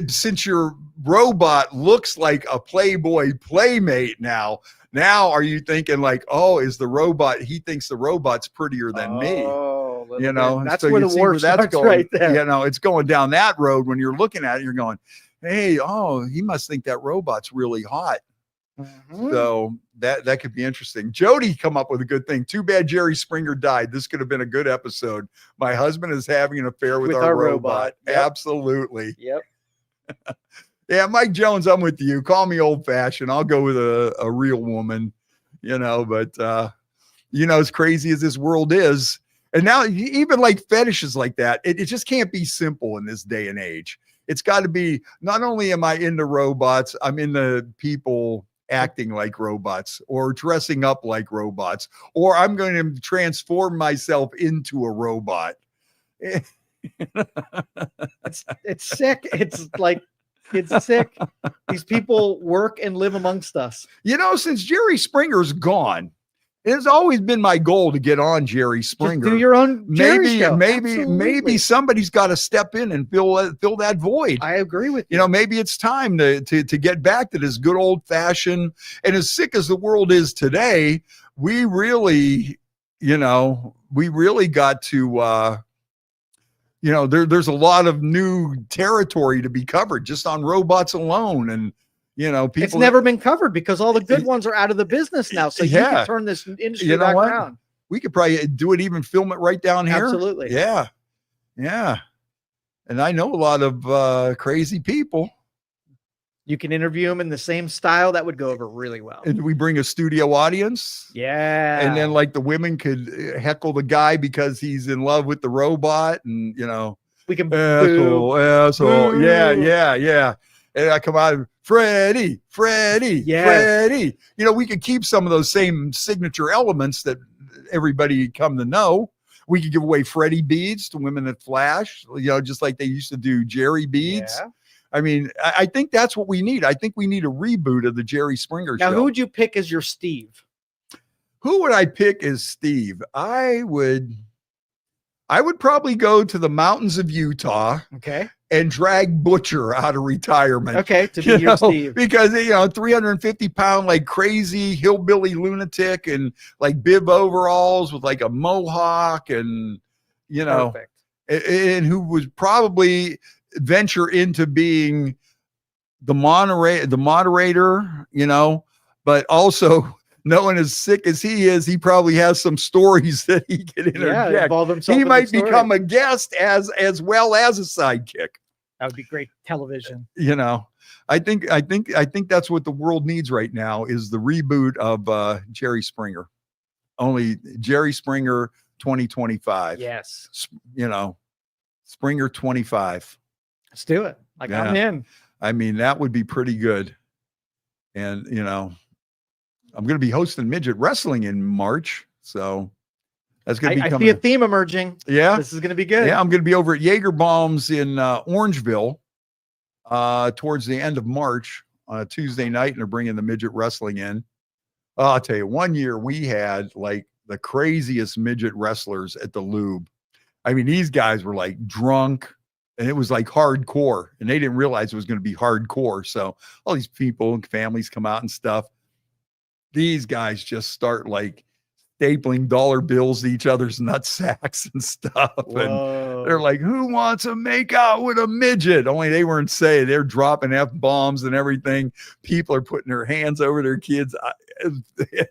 Since your robot looks like a Playboy playmate now are you thinking like, oh, is the robot? He thinks the robot's prettier than me. That's so where the war starts right there. It's going down that road. When you're looking at it, you're going, hey, he must think that robot's really hot. Mm-hmm. So that could be interesting. Jody come up with a good thing. Too bad Jerry Springer died. This could have been a good episode. My husband is having an affair with our robot. Yep. Absolutely. Yep. Yeah, Mike Jones, I'm with you. Call me old fashioned. I'll go with a real woman, but as crazy as this world is. And now even like fetishes like that, it just can't be simple in this day and age. It's got to be, not only am I into robots, I'm into people acting like robots or dressing up like robots, or I'm going to transform myself into a robot. It's sick. It's sick. These people work and live amongst us. Since Jerry Springer's gone, it's always been my goal to get on Jerry Springer. Just do your own Jerry show. Maybe somebody's got to step in and fill that void. I agree with you. Maybe it's time to get back to this good old fashioned. And as sick as the world is today, we really got to. There's a lot of new territory to be covered just on robots alone, and. People, it's never been covered because all the good ones are out of the business now. So you can turn this industry back around. We could probably do it, even film it right down here. Absolutely. Yeah. And I know a lot of crazy people. You can interview them in the same style. That would go over really well. And we bring a studio audience. Yeah. And then like the women could heckle the guy because he's in love with the robot. And, we can asshole. Boo. Yeah. And I come out, Freddie. Yes. Freddie. We could keep some of those same signature elements that everybody come to know. We could give away Freddie beads to women that flash, just like they used to do Jerry beads. Yeah. I mean, I think that's what we need. I think we need a reboot of the Jerry Springer show. Now, who would you pick as your Steve? Who would I pick as Steve? I would probably go to the mountains of Utah. Okay. And drag Butcher out of retirement. Okay, to be your Steve. Because 350-pound like crazy hillbilly lunatic and like bib overalls with like a mohawk and Perfect. And who would probably venture into being the moderator, but also knowing as sick as he is, he probably has some stories that he can interject. Yeah, involve himself he in might the story. become a guest as well as a sidekick. That would be great television. I think that's what the world needs right now is the reboot of Jerry Springer. Only Jerry Springer 2025. Yes. Springer 25. Let's do it. I'm in. I mean, that would be pretty good. And, I'm going to be hosting midget wrestling in March. So that's going to be I coming. see a theme emerging. Yeah. This is going to be good. Yeah. I'm going to be over at Jaeger Bombs in Orangeville towards the end of March on a Tuesday night, and they're bringing the midget wrestling in. Oh, I'll tell you, one year we had like the craziest midget wrestlers at the Lube. I mean, these guys were like drunk, and it was like hardcore, and they didn't realize it was going to be hardcore. So all these people and families come out and stuff. These guys just start like stapling dollar bills to each other's nut sacks and stuff. Whoa. And they're like, who wants to make out with a midget? Only they weren't saying, they're dropping F-bombs and everything. People are putting their hands over their kids and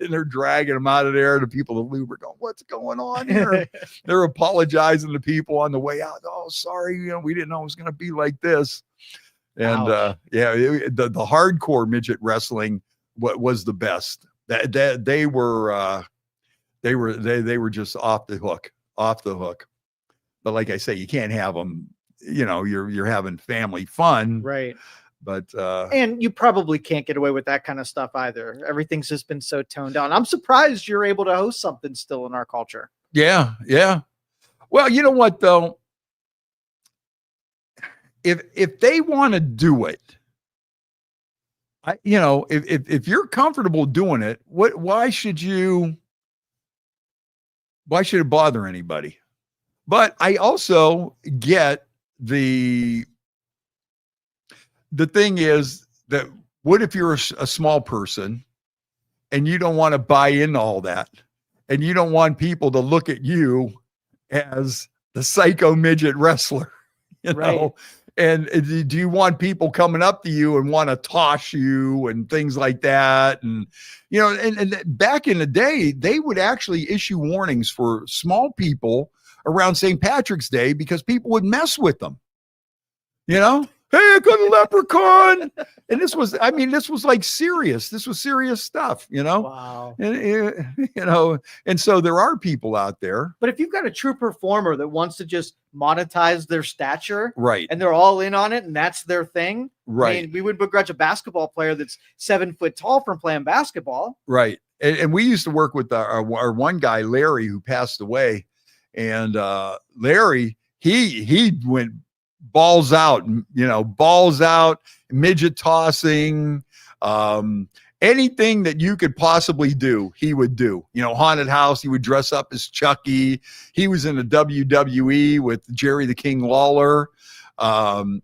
they're dragging them out of there. The people at the Lube are going, what's going on here? They're apologizing to people on the way out. Oh, sorry, we didn't know it was going to be like this. And the hardcore midget wrestling was the best. That they were just off the hook. But like I say, you can't have them, you're having family fun. Right. But and you probably can't get away with that kind of stuff either. Everything's just been so toned down. I'm surprised you're able to host something still in our culture. Yeah. Well, you know what though? If they want to do it, if you're comfortable doing it, why should it bother anybody? But I also get the thing is that what if you're a small person and you don't want to buy into all that, and you don't want people to look at you as the psycho midget wrestler, Right. And do you want people coming up to you and want to toss you and things like that? And, and back in the day, they would actually issue warnings for small people around St. Patrick's Day because people would mess with them. Hey, I got a leprechaun. And this was like serious. This was serious stuff, Wow. And so there are people out there. But if you've got a true performer that wants to just monetize their stature, right, and they're all in on it, and that's their thing, right? I mean, we would begrudge a basketball player that's 7 foot tall from playing basketball, right? And we used to work with our one guy, Larry, who passed away, and Larry, he went balls out, midget tossing, anything that you could possibly do, he would do. Haunted house, he would dress up as Chucky. He was in the WWE with Jerry the King Lawler.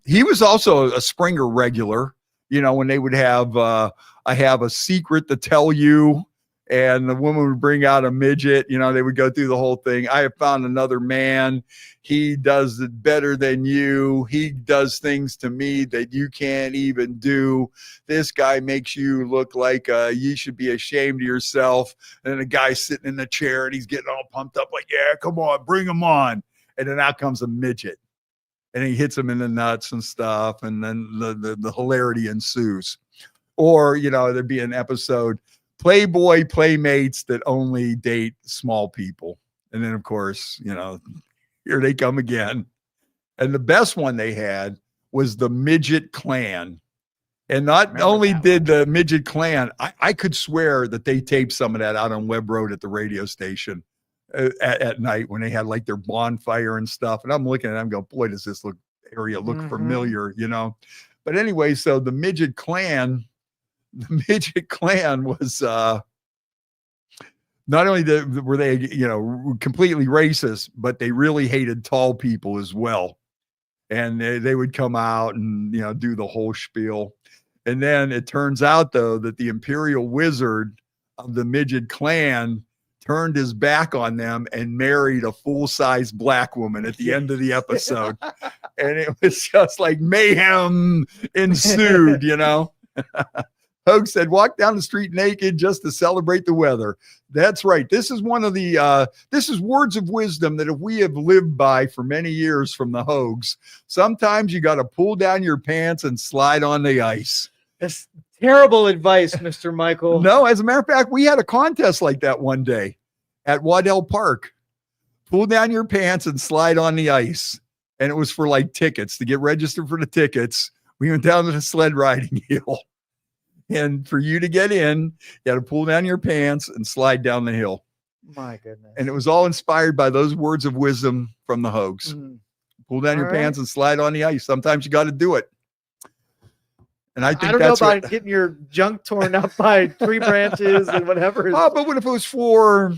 He was also a Springer regular, when they would have, I have a secret to tell you, and the woman would bring out a midget, they would go through the whole thing. I have found another man. He does it better than you. He does things to me that you can't even do. This guy makes you look like you should be ashamed of yourself. And then the guy's sitting in the chair and he's getting all pumped up like, yeah, come on, bring him on. And then out comes a midget and he hits him in the nuts and stuff. And then the hilarity ensues. Or, there'd be an episode, Playboy playmates that only date small people. And then, of course, here they come again. And the best one they had was the Midget Clan. And not only did the Midget Clan, I could swear that they taped some of that out on Webb Road at the radio station at night when they had like their bonfire and stuff. And I'm looking at it, I'm going, boy, does this area look familiar, But anyway, so the Midget Clan was not only were they completely racist, but they really hated tall people as well. And they would come out and do the whole spiel. And then it turns out though that the Imperial Wizard of the Midget Clan turned his back on them and married a full-size black woman at the end of the episode. And it was just like mayhem ensued, Hogue said, walk down the street naked just to celebrate the weather. That's right. This is one of the, this is words of wisdom that we have lived by for many years from the Hogues. Sometimes you got to pull down your pants and slide on the ice. That's terrible advice, Mr. Michael. No, as a matter of fact, we had a contest like that one day at Waddell Park. Pull down your pants and slide on the ice. And it was for like tickets to get registered for the tickets. We went down to the sled riding hill. And for you to get in, you had to pull down your pants and slide down the hill. My goodness. And it was all inspired by those words of wisdom from the Hogues. Pull down your pants and slide on the ice. Sometimes you got to do it. And I think don't know that's about getting your junk torn up by tree branches and whatever. Oh, but what if it was for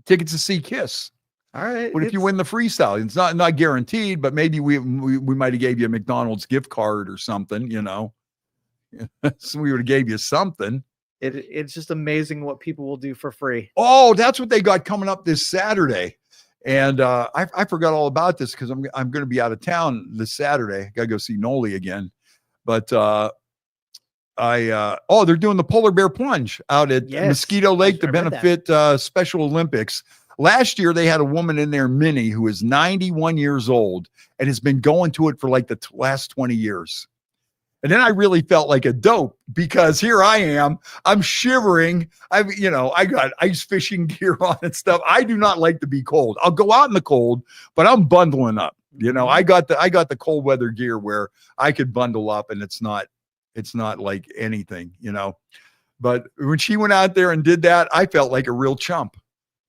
tickets to see Kiss? All right. What if you win the freestyle? It's not guaranteed, but maybe we might have gave you a McDonald's gift card or something, you know. So we would have gave you something. It's just amazing what people will do for free. Oh, that's what they got coming up this Saturday. And I forgot all about this because I'm going to be out of town this Saturday. Got to go see Noli again. But they're doing the polar bear plunge out at Mosquito Lake to benefit Special Olympics. Last year, they had a woman in there, Minnie, who is 91 years old and has been going to it for like the last 20 years. And then I really felt like a dope because here I am, I'm shivering. I got ice fishing gear on and stuff. I do not like to be cold. I'll go out in the cold, but I'm bundling up. You know, I got the cold weather gear where I could bundle up and it's not like anything, you know. But when she went out there and did that, I felt like a real chump.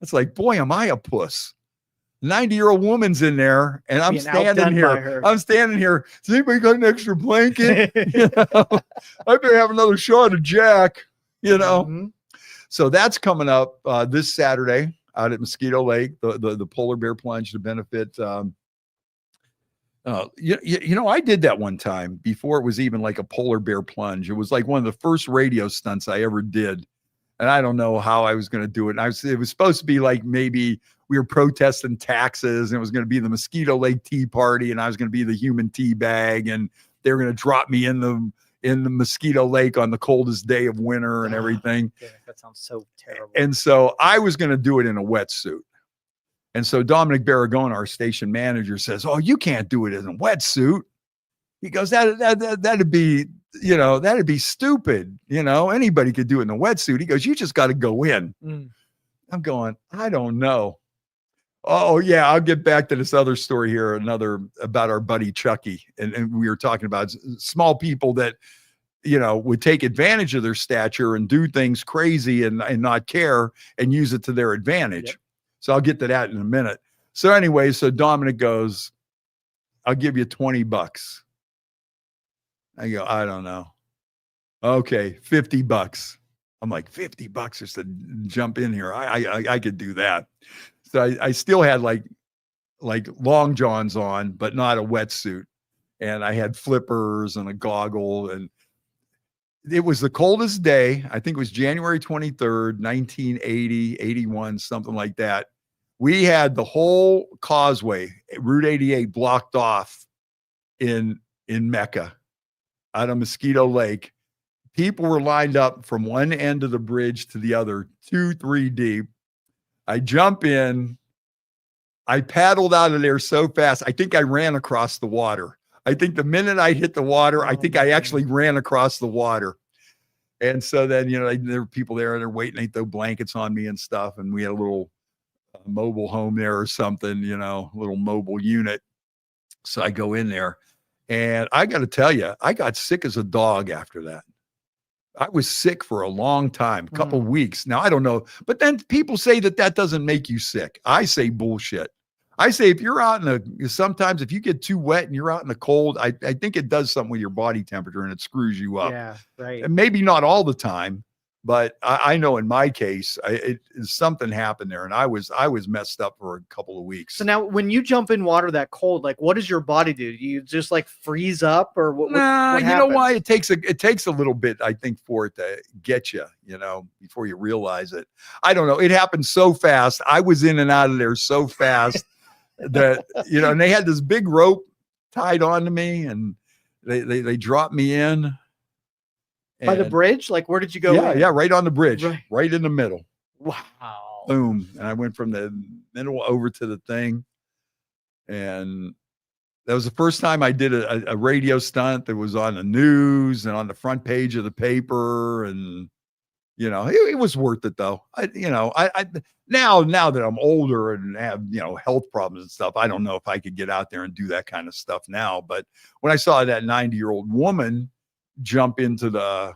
It's like, boy, am I a puss. 90-year-old woman's in there, and I'm standing here. Does anybody got an extra blanket? You know, I better have another shot of Jack, you know. Mm-hmm. So that's coming up this Saturday out at Mosquito Lake, the polar bear plunge to benefit. I did that one time before it was even like a polar bear plunge. It was like one of the first radio stunts I ever did. And I don't know how I was going to do it. And it was supposed to be like maybe we were protesting taxes and it was going to be the Mosquito Lake Tea Party and I was going to be the human tea bag and they were going to drop me in the Mosquito Lake on the coldest day of winter and everything. Yeah, that sounds so terrible. And so I was going to do it in a wetsuit. And so Dominic Barragona, our station manager, says, "Oh, you can't do it in a wetsuit." He goes, that'd be stupid. You know, anybody could do it in a wetsuit. He goes, "You just got to go in." I'm going, I don't know. Oh yeah. I'll get back to this other story here. About our buddy Chucky. And we were talking about small people that, you know, would take advantage of their stature and do things crazy and not care and use it to their advantage. Yep. So I'll get to that in a minute. So anyway, so Dominic goes, "I'll give you $20. I go, "I don't know." Okay, $50. I'm like, $50 just to jump in here. I could do that. So I still had like long johns on, but not a wetsuit. And I had flippers and a goggle. And it was the coldest day. I think it was January 23rd, 1980, 81, something like that. We had the whole causeway, Route 88, blocked off in Mecca out of Mosquito Lake. People were lined up from one end of the bridge to the other, 2-3 deep. I jump in. I paddled out of there so fast. I think I ran across the water. I think the minute I hit the water, I think I actually ran across the water. And so then, you know, there were people there, they're waiting, they throw blankets on me and stuff. And we had a little mobile home there or something, you know, a little mobile unit. So I go in there and I got to tell you, I got sick as a dog after that. I was sick for a long time, a couple of weeks. Now, I don't know, but then people say that doesn't make you sick. I say bullshit. I say if you're out sometimes if you get too wet and you're out in the cold, I think it does something with your body temperature and it screws you up. Yeah, right. And maybe not all the time, but I know in my case, something happened there, and I was messed up for a couple of weeks. So now, when you jump in water that cold, like, what does your body do? Do you just like freeze up, or what? Nah, what you know why? It takes a little bit, I think, for it to get you, you know, before you realize it. I don't know. It happened so fast. I was in and out of there so fast that, you know, and they had this big rope tied onto me, and they dropped me in. By the bridge? Like, where did you go? Yeah, right on the bridge, right in the middle. Wow. Boom. And I went from the middle over to the thing. And that was the first time I did a radio stunt that was on the news and on the front page of the paper. And, you know, it was worth it, though. Now that I'm older and have, you know, health problems and stuff, I don't know if I could get out there and do that kind of stuff now. But when I saw that 90-year-old woman jump into the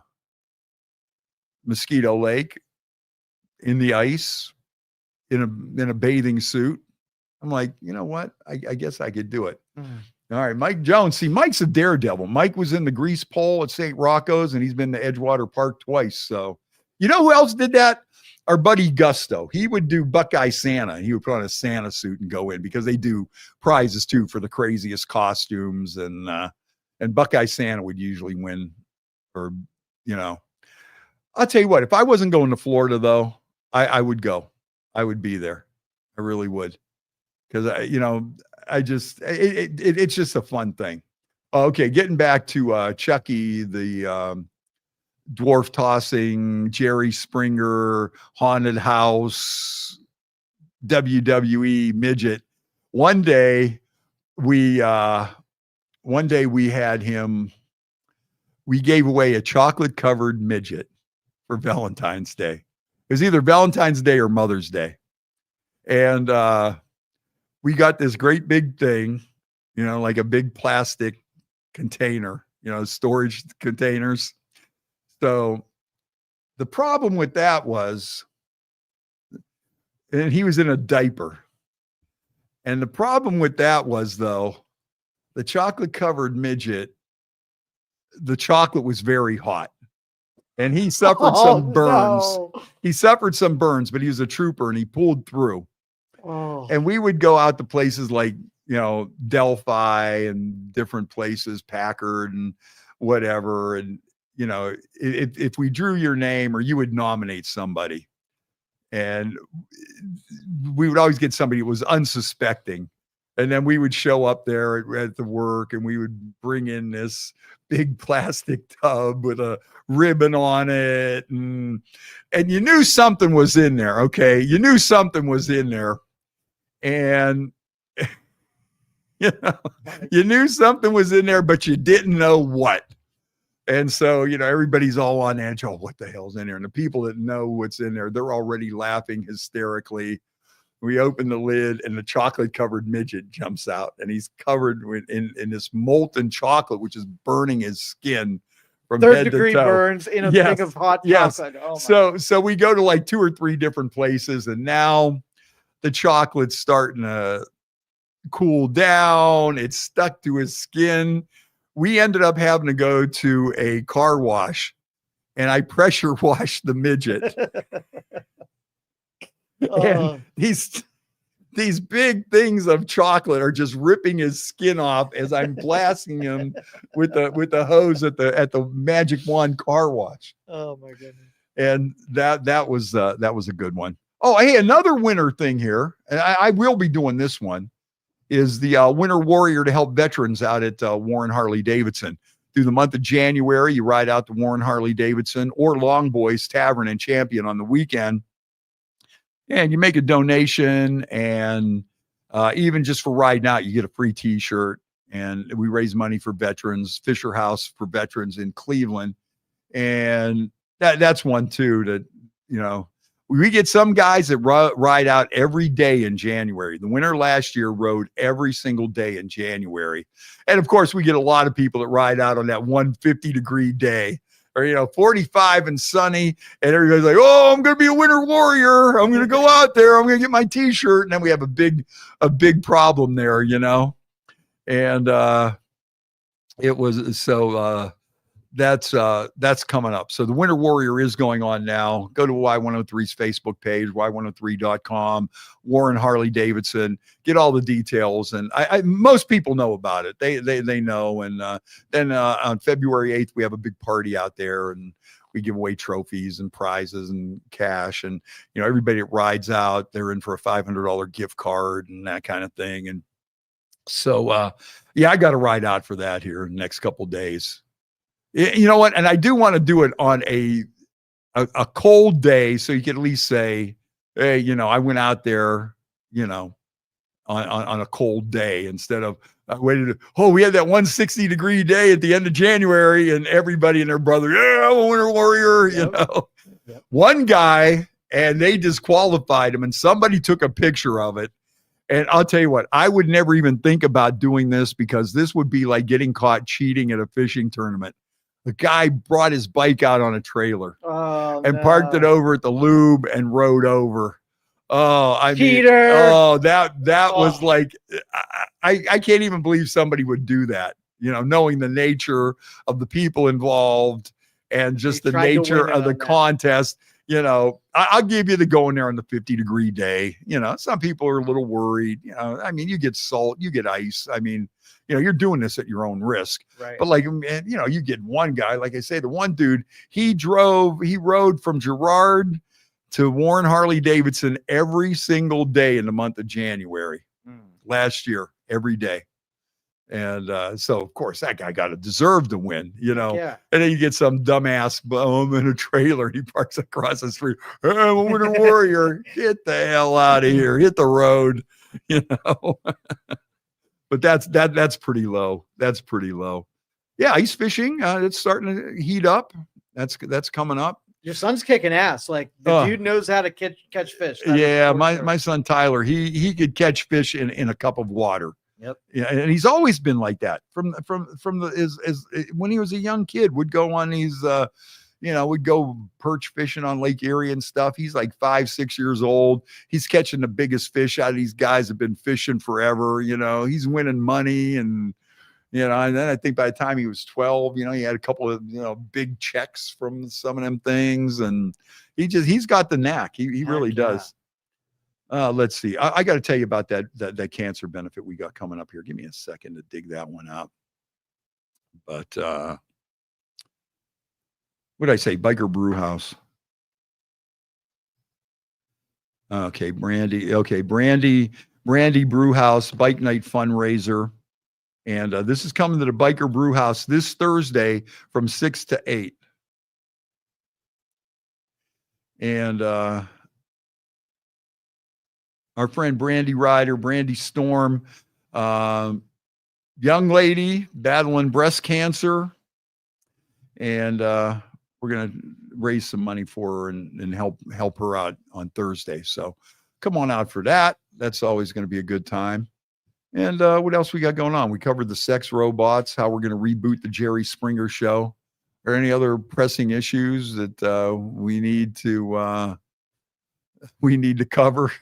Mosquito Lake in the ice in a bathing suit, I'm like, you know what? I guess I could do it. All right, Mike Jones. See, Mike's a daredevil. Mike was in the grease pole at St. Rocco's, and he's been to Edgewater Park twice. So, you know who else did that? Our buddy Gusto. He would do Buckeye Santa. He would put on a Santa suit and go in because they do prizes too for the craziest costumes, and Buckeye Santa would usually win. Or, you know, I'll tell you what. If I wasn't going to Florida though, I would go. I would be there. I really would, because it's just a fun thing. Okay, getting back to Chucky, the dwarf tossing, Jerry Springer, haunted house, WWE midget. One day we had him. We gave away a chocolate covered midget for Valentine's Day. It was either Valentine's Day or Mother's Day, and we got this great big thing, like a big plastic container, storage containers. So the problem with that was, and he was in a diaper. And the problem with that was, though, the chocolate covered midget, the chocolate was very hot. And he suffered some burns. No. He suffered some burns, but he was a trooper and he pulled through. Oh. And we would go out to places like, Delphi and different places, Packard and whatever. And, if we drew your name, or you would nominate somebody, and we would always get somebody who was unsuspecting. And then we would show up there at the work, and we would bring in this big plastic tub with a ribbon on it. And you knew something was in there. Okay. You knew something was in there. And you knew something was in there, but you didn't know what. And so, everybody's all on edge. Oh, what the hell's in there? And the people that know what's in there, they're already laughing hysterically. We open the lid, and the chocolate covered midget jumps out, and he's covered in this molten chocolate, which is burning his skin from head to toe. Third-degree burns in a thing of hot chocolate. Oh, so we go to like 2 or 3 different places, and now the chocolate's starting to cool down. It's stuck to his skin. We ended up having to go to a car wash, and I pressure washed the midget. And these big things of chocolate are just ripping his skin off as I'm blasting him with the hose at the Magic Wand car wash. Oh my goodness! And that was a good one. Oh, hey, another winter thing here, and I will be doing this one, is the Winter Warrior to help veterans out at Warren Harley Davidson. Through the month of January, you ride out to Warren Harley Davidson or Long Boys Tavern and Champion on the weekend, and you make a donation, and even just for riding out, you get a free T-shirt, and we raise money for veterans, Fisher House for veterans in Cleveland. And that's one too, that, we get some guys that ride out every day in January. The winner last year rode every single day in January. And of course, we get a lot of people that ride out on that 150-degree day, or 45 and sunny, and everybody's like, oh, I'm going to be a winter warrior. I'm going to go out there. I'm going to get my T-shirt. And then we have a big problem there, and it was so that's coming up. So the Winter Warrior is going on now. Go to Y103's Facebook page, y103.com, Warren Harley Davidson, get all the details. And most people know about it. They know. And then on February 8th, we have a big party out there, and we give away trophies and prizes and cash. And, everybody that rides out, they're in for a $500 gift card and that kind of thing. And so, I got to ride out for that here in the next couple of days. You know what? And I do want to do it on a cold day, so you can at least say, hey, I went out there, on a cold day, instead of we had that 160-degree day at the end of January, and everybody and their brother, I'm a Winter Warrior, Yep. One guy, and they disqualified him, and somebody took a picture of it. And I'll tell you what, I would never even think about doing this, because this would be like getting caught cheating at a fishing tournament. The guy brought his bike out on a trailer and parked it over at the lube and rode over. Oh, I mean, that was like, I can't even believe somebody would do that, knowing the nature of the people involved and just the nature of the contest. I'll give you the going there on the 50-degree day. Some people are a little worried. I mean, you get salt, you get ice. I mean, you're doing this at your own risk. Right. But like, man, you get one guy, like I say, the one dude, he rode from Girard to Warren Harley Davidson every single day in the month of January last year, every day. And so, of course, that guy got to deserve to win, Yeah. And then you get some dumbass bum in a trailer. He parks across the street. Hey, I'm a winter warrior. Get the hell out of here. Hit the road, But that's pretty low. That's pretty low. Yeah, ice fishing. It's starting to heat up. That's coming up. Your son's kicking ass. Like the dude knows how to catch fish. Yeah, my son Tyler, he could catch fish in a cup of water. Yep. Yeah, and he's always been like that from when he was a young kid. Would go on these, would go perch fishing on Lake Erie and stuff. He's like 5-6 years old. He's catching the biggest fish out of these guys that have been fishing forever. He's winning money and and then I think by the time he was 12, he had a couple of big checks from some of them things, and he's got the knack. He really does. Let's see. I got to tell you about that cancer benefit we got coming up here. Give me a second to dig that one up. But what did I say? Biker Brew House. Okay, Brandy. Okay, Brandy Brew House Bike Night fundraiser. And this is coming to the Biker Brew House this Thursday from 6 to 8. And our friend Brandy Ryder, Brandy Storm, young lady battling breast cancer. And we're going to raise some money for her and help her out on Thursday. So come on out for that. That's always going to be a good time. And what else we got going on? We covered the sex robots, how we're going to reboot the Jerry Springer show. Are any other pressing issues that we need to cover?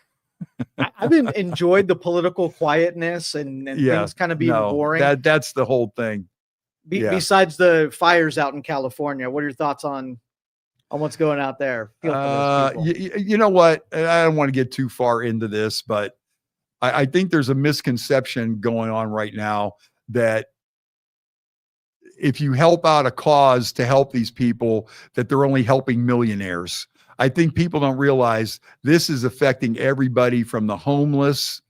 I've enjoyed the political quietness and things kind of being boring. That's the whole thing. Besides the fires out in California, what are your thoughts on what's going out there? You know what? I don't want to get too far into this, but I think there's a misconception going on right now that if you help out a cause to help these people, that they're only helping millionaires. I think people don't realize this is affecting everybody from the homeless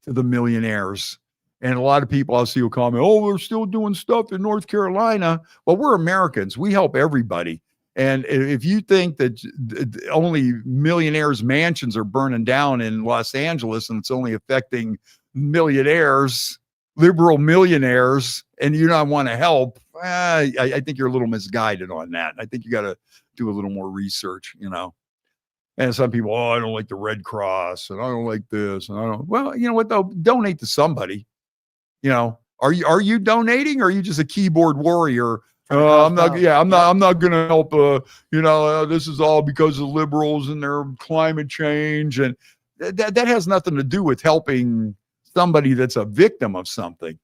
to the millionaires. And a lot of people I'll see will comment, oh, we're still doing stuff in North Carolina. Well, we're Americans. We help everybody. And if you think that only millionaires' mansions are burning down in Los Angeles and it's only affecting millionaires, liberal millionaires, and you don't want to help, I think you're a little misguided on that. I think you got to do a little more research, And some people, I don't like the Red Cross, and I don't like this, and I don't. Well, you know what though? Donate to somebody. Are you donating, or are you just a keyboard warrior? I'm not going to help. This is all because of liberals and their climate change, and that has nothing to do with helping somebody that's a victim of something.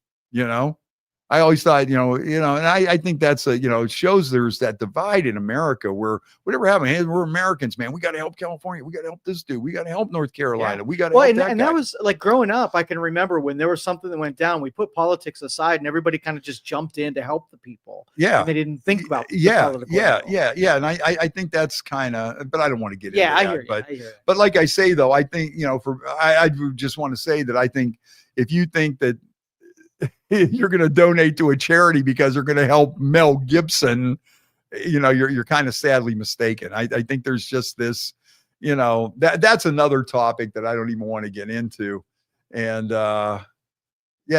I always thought, and I think that's it shows there's that divide in America where whatever happened, hey, we're Americans, man. We got to help California. We got to help this dude. We got to help North Carolina. Yeah. We got to help that guy. That was like growing up. I can remember when there was something that went down, we put politics aside and everybody kind of just jumped in to help the people. Yeah. And they didn't think about Yeah. And I think that's kind of, but I don't want to get into that. I hear you. But like I say, though, I think, I just want to say that I think if you think that you're going to donate to a charity because they're going to help Mel Gibson, you're kind of sadly mistaken. I think there's just this, that's another topic that I don't even want to get into. And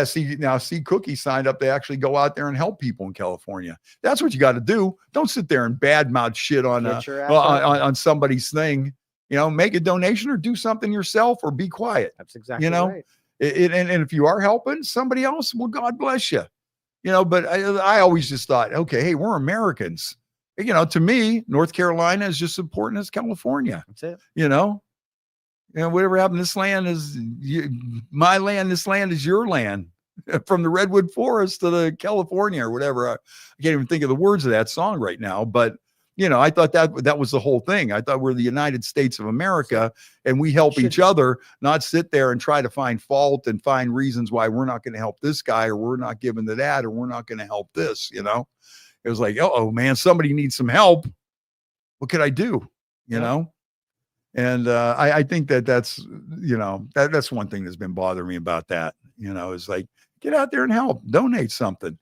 see Cookie signed up to actually go out there and help people in California. That's what you got to do. Don't sit there and badmouth shit on somebody's thing. Make a donation or do something yourself or be quiet. That's exactly right. And if you are helping somebody else, well, God bless you. But I always just thought, okay, hey, we're Americans. To me, North Carolina is just as important as California. That's it. whatever happened, this land is my land. This land is your land. From the Redwood Forest to the California or whatever. I can't even think of the words of that song right now, but I thought that was the whole thing. I thought we're the United States of America and we help each other, not sit there and try to find fault and find reasons why we're not going to help this guy or we're not giving to that or we're not going to help this, It was like, oh man, somebody needs some help. What could I do? And I think that's that's one thing that's been bothering me about that, is like, get out there and help, donate something,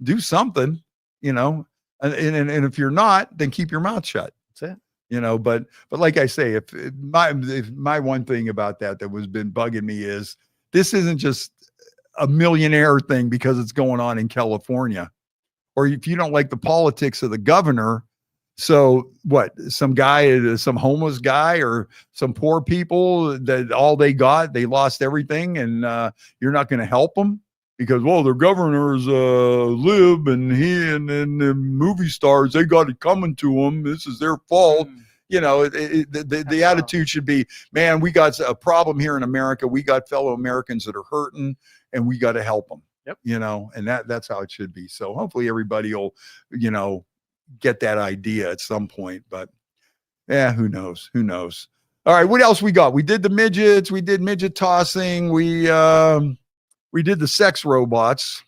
do something, and if you're not, then keep your mouth shut. That's it. But like I say, if my one thing about that was been bugging me is this isn't just a millionaire thing because it's going on in California, or if you don't like the politics of the governor. So what, some homeless guy or some poor people that all they lost everything and you're not going to help them because, well, their governor's lib and he and the movie stars, they got it coming to them. This is their fault. The attitude should be, man, we got a problem here in America. We got fellow Americans that are hurting and we got to help them, and that's how it should be. So hopefully everybody will, get that idea at some point, but who knows? All right, what else we got? We did the midgets, we did midget tossing, we did the sex robots.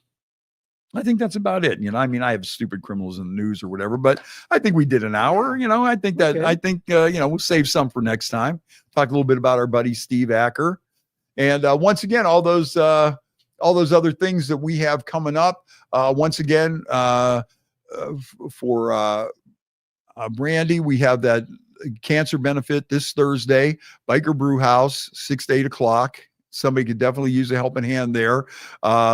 I think that's about it. I have stupid criminals in the news or whatever, but I think we did an hour. I think we'll save some for next time. Talk a little bit about our buddy Steve Acker, and once again, all those other things that we have coming up. Once again, for Brandy, we have that cancer benefit this Thursday, Biker Brew House, 6 to 8 o'clock. Somebody could definitely use a helping hand there.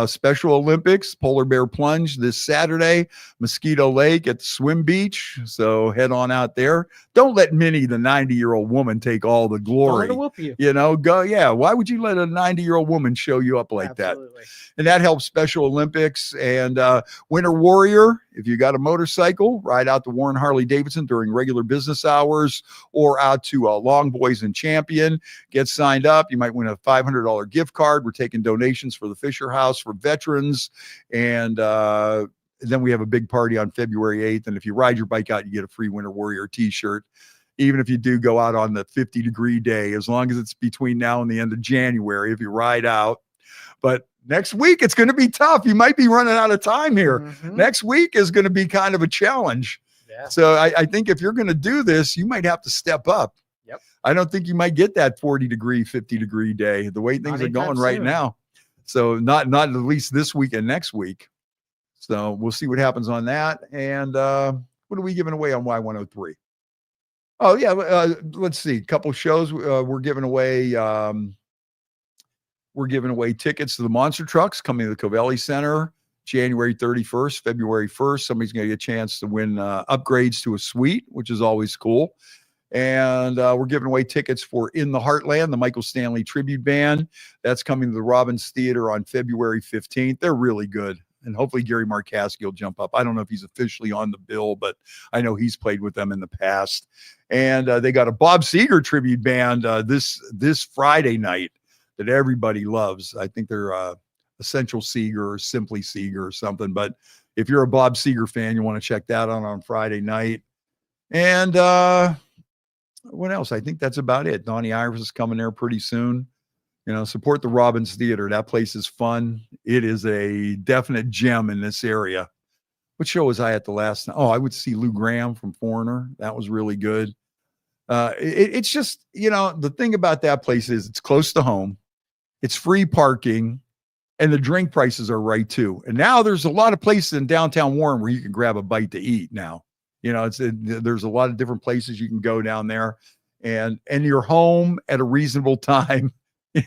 Special Olympics, Polar Bear Plunge this Saturday, Mosquito Lake at the swim beach. So head on out there. Don't let Minnie, the 90-year-old woman, take all the glory. Don't let her whoop you. Go. Yeah. Why would you let a 90-year-old woman show you up like Absolutely. That? And that helps Special Olympics and Winter Warrior. If you got a motorcycle, ride out to Warren Harley Davidson during regular business hours or out to Long Boys and Champion. Get signed up. You might win a $500 gift card. We're taking donations for the Fisher House for veterans. And then we have a big party on February 8th. And if you ride your bike out, you get a free Winter Warrior t-shirt. Even if you do go out on the 50-degree day, as long as it's between now and the end of January, if you ride out. But next week, it's going to be tough. You might be running out of time here. Mm-hmm. Next week is going to be kind of a challenge. Yeah. So I think if you're going to do this, you might have to step up. Yep. I don't think you might get that 40-degree, 50-degree day, the way things are going right now. So not at least this week and next week. So we'll see what happens on that. And what are we giving away on Y103? Oh, yeah. Let's see. A couple shows. We're giving away tickets to the Monster Trucks coming to the Covelli Center January 31st, February 1st. Somebody's going to get a chance to win upgrades to a suite, which is always cool. And we're giving away tickets for In the Heartland, the Michael Stanley Tribute Band. That's coming to the Robbins Theater on February 15th. They're really good. And hopefully Gary Markowski will jump up. I don't know if he's officially on the bill, but I know he's played with them in the past. And they got a Bob Seger tribute band this Friday night that everybody loves. I think they're Essential Seeger or Simply Seeger or something. But if you're a Bob Seger fan, you want to check that out on Friday night. And what else? I think that's about it. Donnie Iris is coming there pretty soon. Support the Robbins Theater. That place is fun. It is a definite gem in this area. What show was I at the last time? Oh, I would see Lou Graham from Foreigner. That was really good. It's just, the thing about that place is it's close to home. It's free parking and the drink prices are right too. And now there's a lot of places in downtown Warren where you can grab a bite to eat now. There's a lot of different places you can go down there and you're home at a reasonable time.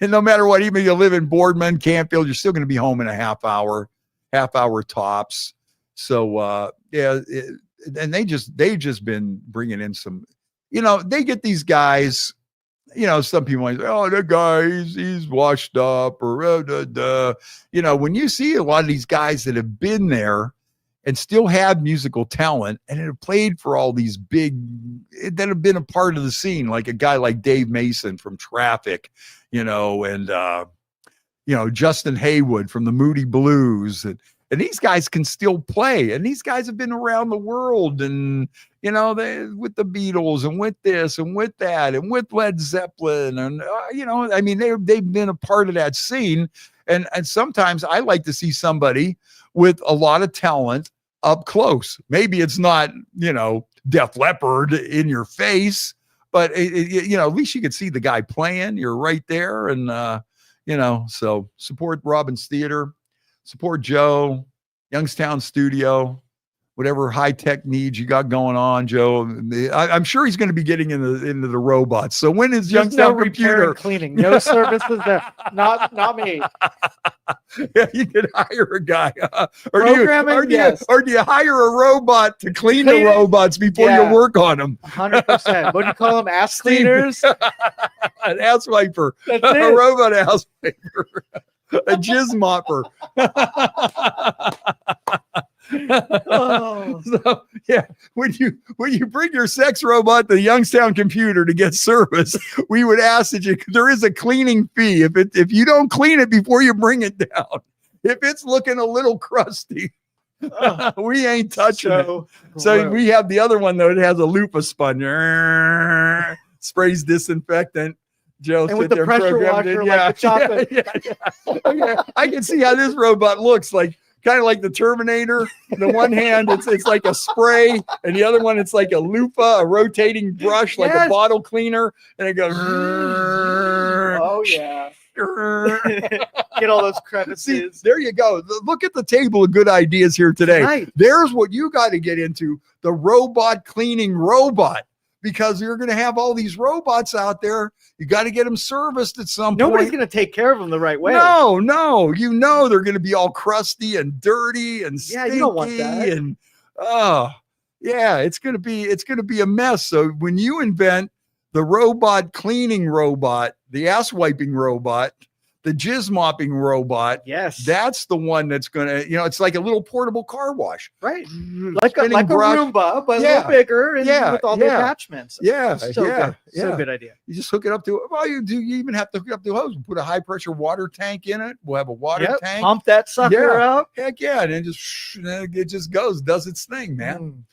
No matter what, even if you live in Boardman, Campfield, you're still going to be home in a half hour tops. So, and they've just been bringing in some, they get these guys, some people might say, oh, that guy, he's washed up or, when you see a lot of these guys that have been there and still had musical talent, and it had played for all these big that have been a part of the scene, like a guy like Dave Mason from Traffic, and Justin Haywood from the Moody Blues, and these guys can still play, and these guys have been around the world, and they with the Beatles and with this and with that and with Led Zeppelin, and they've been a part of that scene, and sometimes I like to see somebody with a lot of talent up close. Maybe it's not Def Leppard in your face, but at least you could see the guy playing. You're right there, and so support Robbins Theater, support Joe, Youngstown Studio, whatever high-tech needs you got going on, Joe. I'm sure he's going to be getting into the robots. So when is Youngstown no Computer cleaning? No services there. Not me. Yeah, you could hire a guy. Or do you hire a robot to clean the robots before you work on them? 100%. What do you call them? Ass cleaners? An ass wiper. That's a it. robot ass wiper. A jizz mopper. Oh. So yeah, when you bring your sex robot to Youngstown Computer to get service, we would ask that there is a cleaning fee if you don't clean it before you bring it down. If it's looking a little crusty, we ain't touching it. So we have the other one though. It has a loofah sponge, sprays disinfectant. Joe, and with the pressure washer, like the chocolate. Okay. I can see how this robot looks like. Kind of like the Terminator. The one hand, it's like a spray, and the other one, it's like a loofah, a rotating brush, like a bottle cleaner, and it goes. Oh yeah. Get all those crevices. See, there you go. Look at the table of good ideas here today. Right. There's what you got to get into: the robot cleaning robot. Because you're going to have all these robots out there. You got to get them serviced at some point. Nobody's going to take care of them the right way. No. They're going to be all crusty and dirty and stinky. You don't want that. And it's going to be a mess. So when you invent the robot cleaning robot, the ass wiping robot, the jizz mopping robot, yes, that's the one that's going to, it's like a little portable car wash. Right. Like a Roomba, but a little bigger and with all the attachments. Yeah. So good idea. You just hook it up to, you even have to hook it up to a hose. We'll put a high pressure water tank in it. We'll have a water tank. Pump that sucker out. Heck yeah. And it just does its thing, man.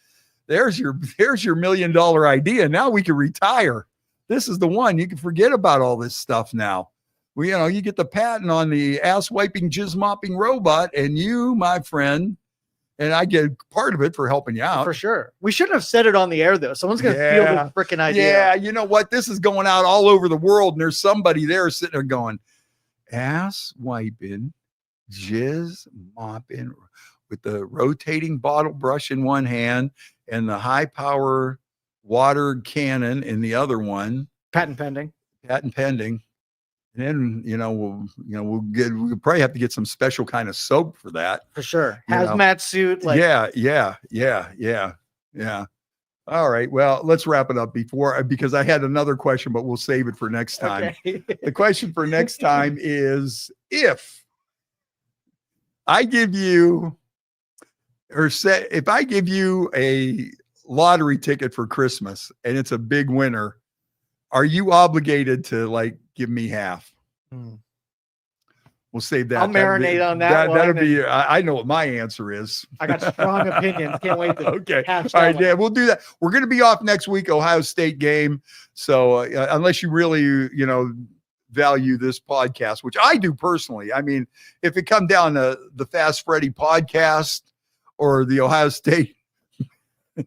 There's your $1 million idea. Now we can retire. This is the one. You can forget about all this stuff now. You get the patent on the ass wiping, jizz mopping robot, and you, my friend, and I get part of it for helping you out. For sure. We shouldn't have said it on the air, though. Someone's going to feel the freaking idea. Yeah, you know what? This is going out all over the world, and there's somebody there sitting there going, ass wiping, jizz mopping, with the rotating bottle brush in one hand and the high power water cannon in the other one. Patent pending. And then, we'll probably have to get some special kind of soap for that. For sure. Hazmat suit. Yeah. All right. Well, let's wrap it up because I had another question, but we'll save it for next time. Okay. The question for next time is, if I give you a lottery ticket for Christmas and it's a big winner, are you obligated to give me half? We'll save that. I'll marinate on that one. That'll be. I know what my answer is. I got strong opinions. Can't wait to. Okay. All right, Dan. We'll do that. We're going to be off next week, Ohio State game. So unless you really, value this podcast, which I do personally. I mean, if it come down to the Fast Freddie podcast or the Ohio State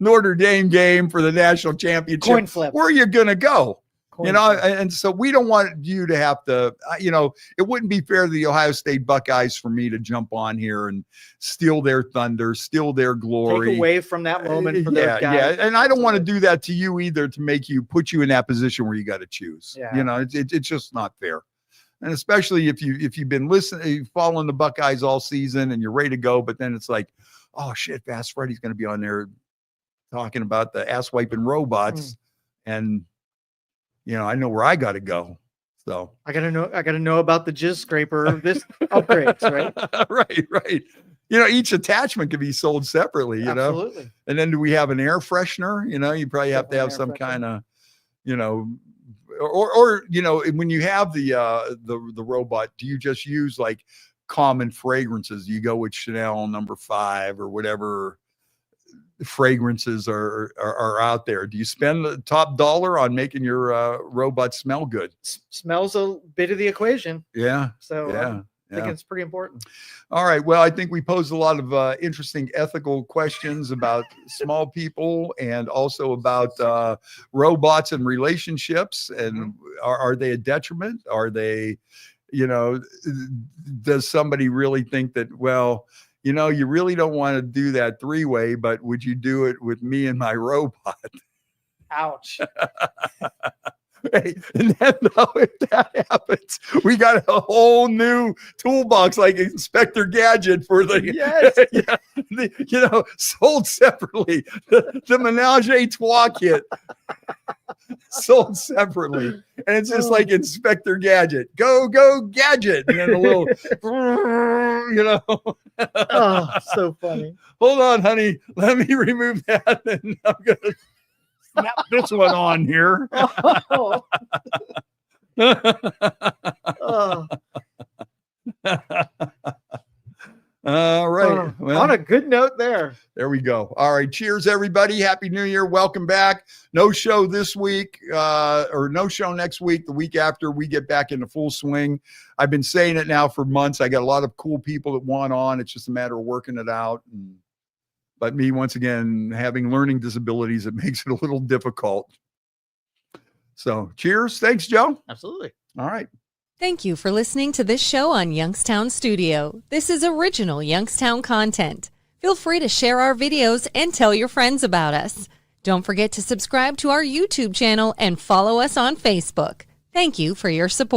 Notre Dame game for the national championship, coin flip, where are you going to go? And so we don't want you to have to, it wouldn't be fair to the Ohio State Buckeyes for me to jump on here and steal their thunder, steal their glory. Take away from that moment for those guys. Yeah. And I don't want to do that to you either, to put you in that position where you got to choose. Yeah. It's just not fair. And especially if you've been following the Buckeyes all season and you're ready to go, but then it's like, oh shit, Fast Freddie's going to be on there talking about the ass wiping robots. And I know where I got to go. So I got to know about the jizz scraper, this upgrades, right? Right. each attachment could be sold separately, Absolutely. And then do we have an air freshener? You probably have to have some Definitely kind of, or when you have the robot, do you just use like common fragrances? Do you go with Chanel No. 5 or whatever fragrances are out there? Do you spend the top dollar on making your robot smell good? Smells a bit of the equation. Yeah. So Yeah. I think it's pretty important. All right. Well, I think we posed a lot of interesting ethical questions about small people and also about robots and relationships. And are they a detriment? Are they, does somebody really think that, well, you really don't want to do that 3-way, but would you do it with me and my robot? Ouch. Hey, and then if that happens, we got a whole new toolbox like Inspector Gadget for the sold separately. The Menage a Trois kit sold separately, and it's just like Inspector Gadget. Go Gadget, and then a little, Oh, so funny. Hold on, honey. Let me remove that, and I'm gonna snap this one on here. Oh. Oh. All right. Well, on a good note there we go. All right. Cheers, everybody. Happy New Year. Welcome back. No show this week, or no show next week. The week after, we get back into full swing. I've been saying it now for months. I got a lot of cool people that want on. It's just a matter of working it out. But me, once again, having learning disabilities, it makes it a little difficult. So cheers. Thanks, Joe. Absolutely. All right. Thank you for listening to this show on Youngstown Studio. This is original Youngstown content. Feel free to share our videos and tell your friends about us. Don't forget to subscribe to our YouTube channel and follow us on Facebook. Thank you for your support.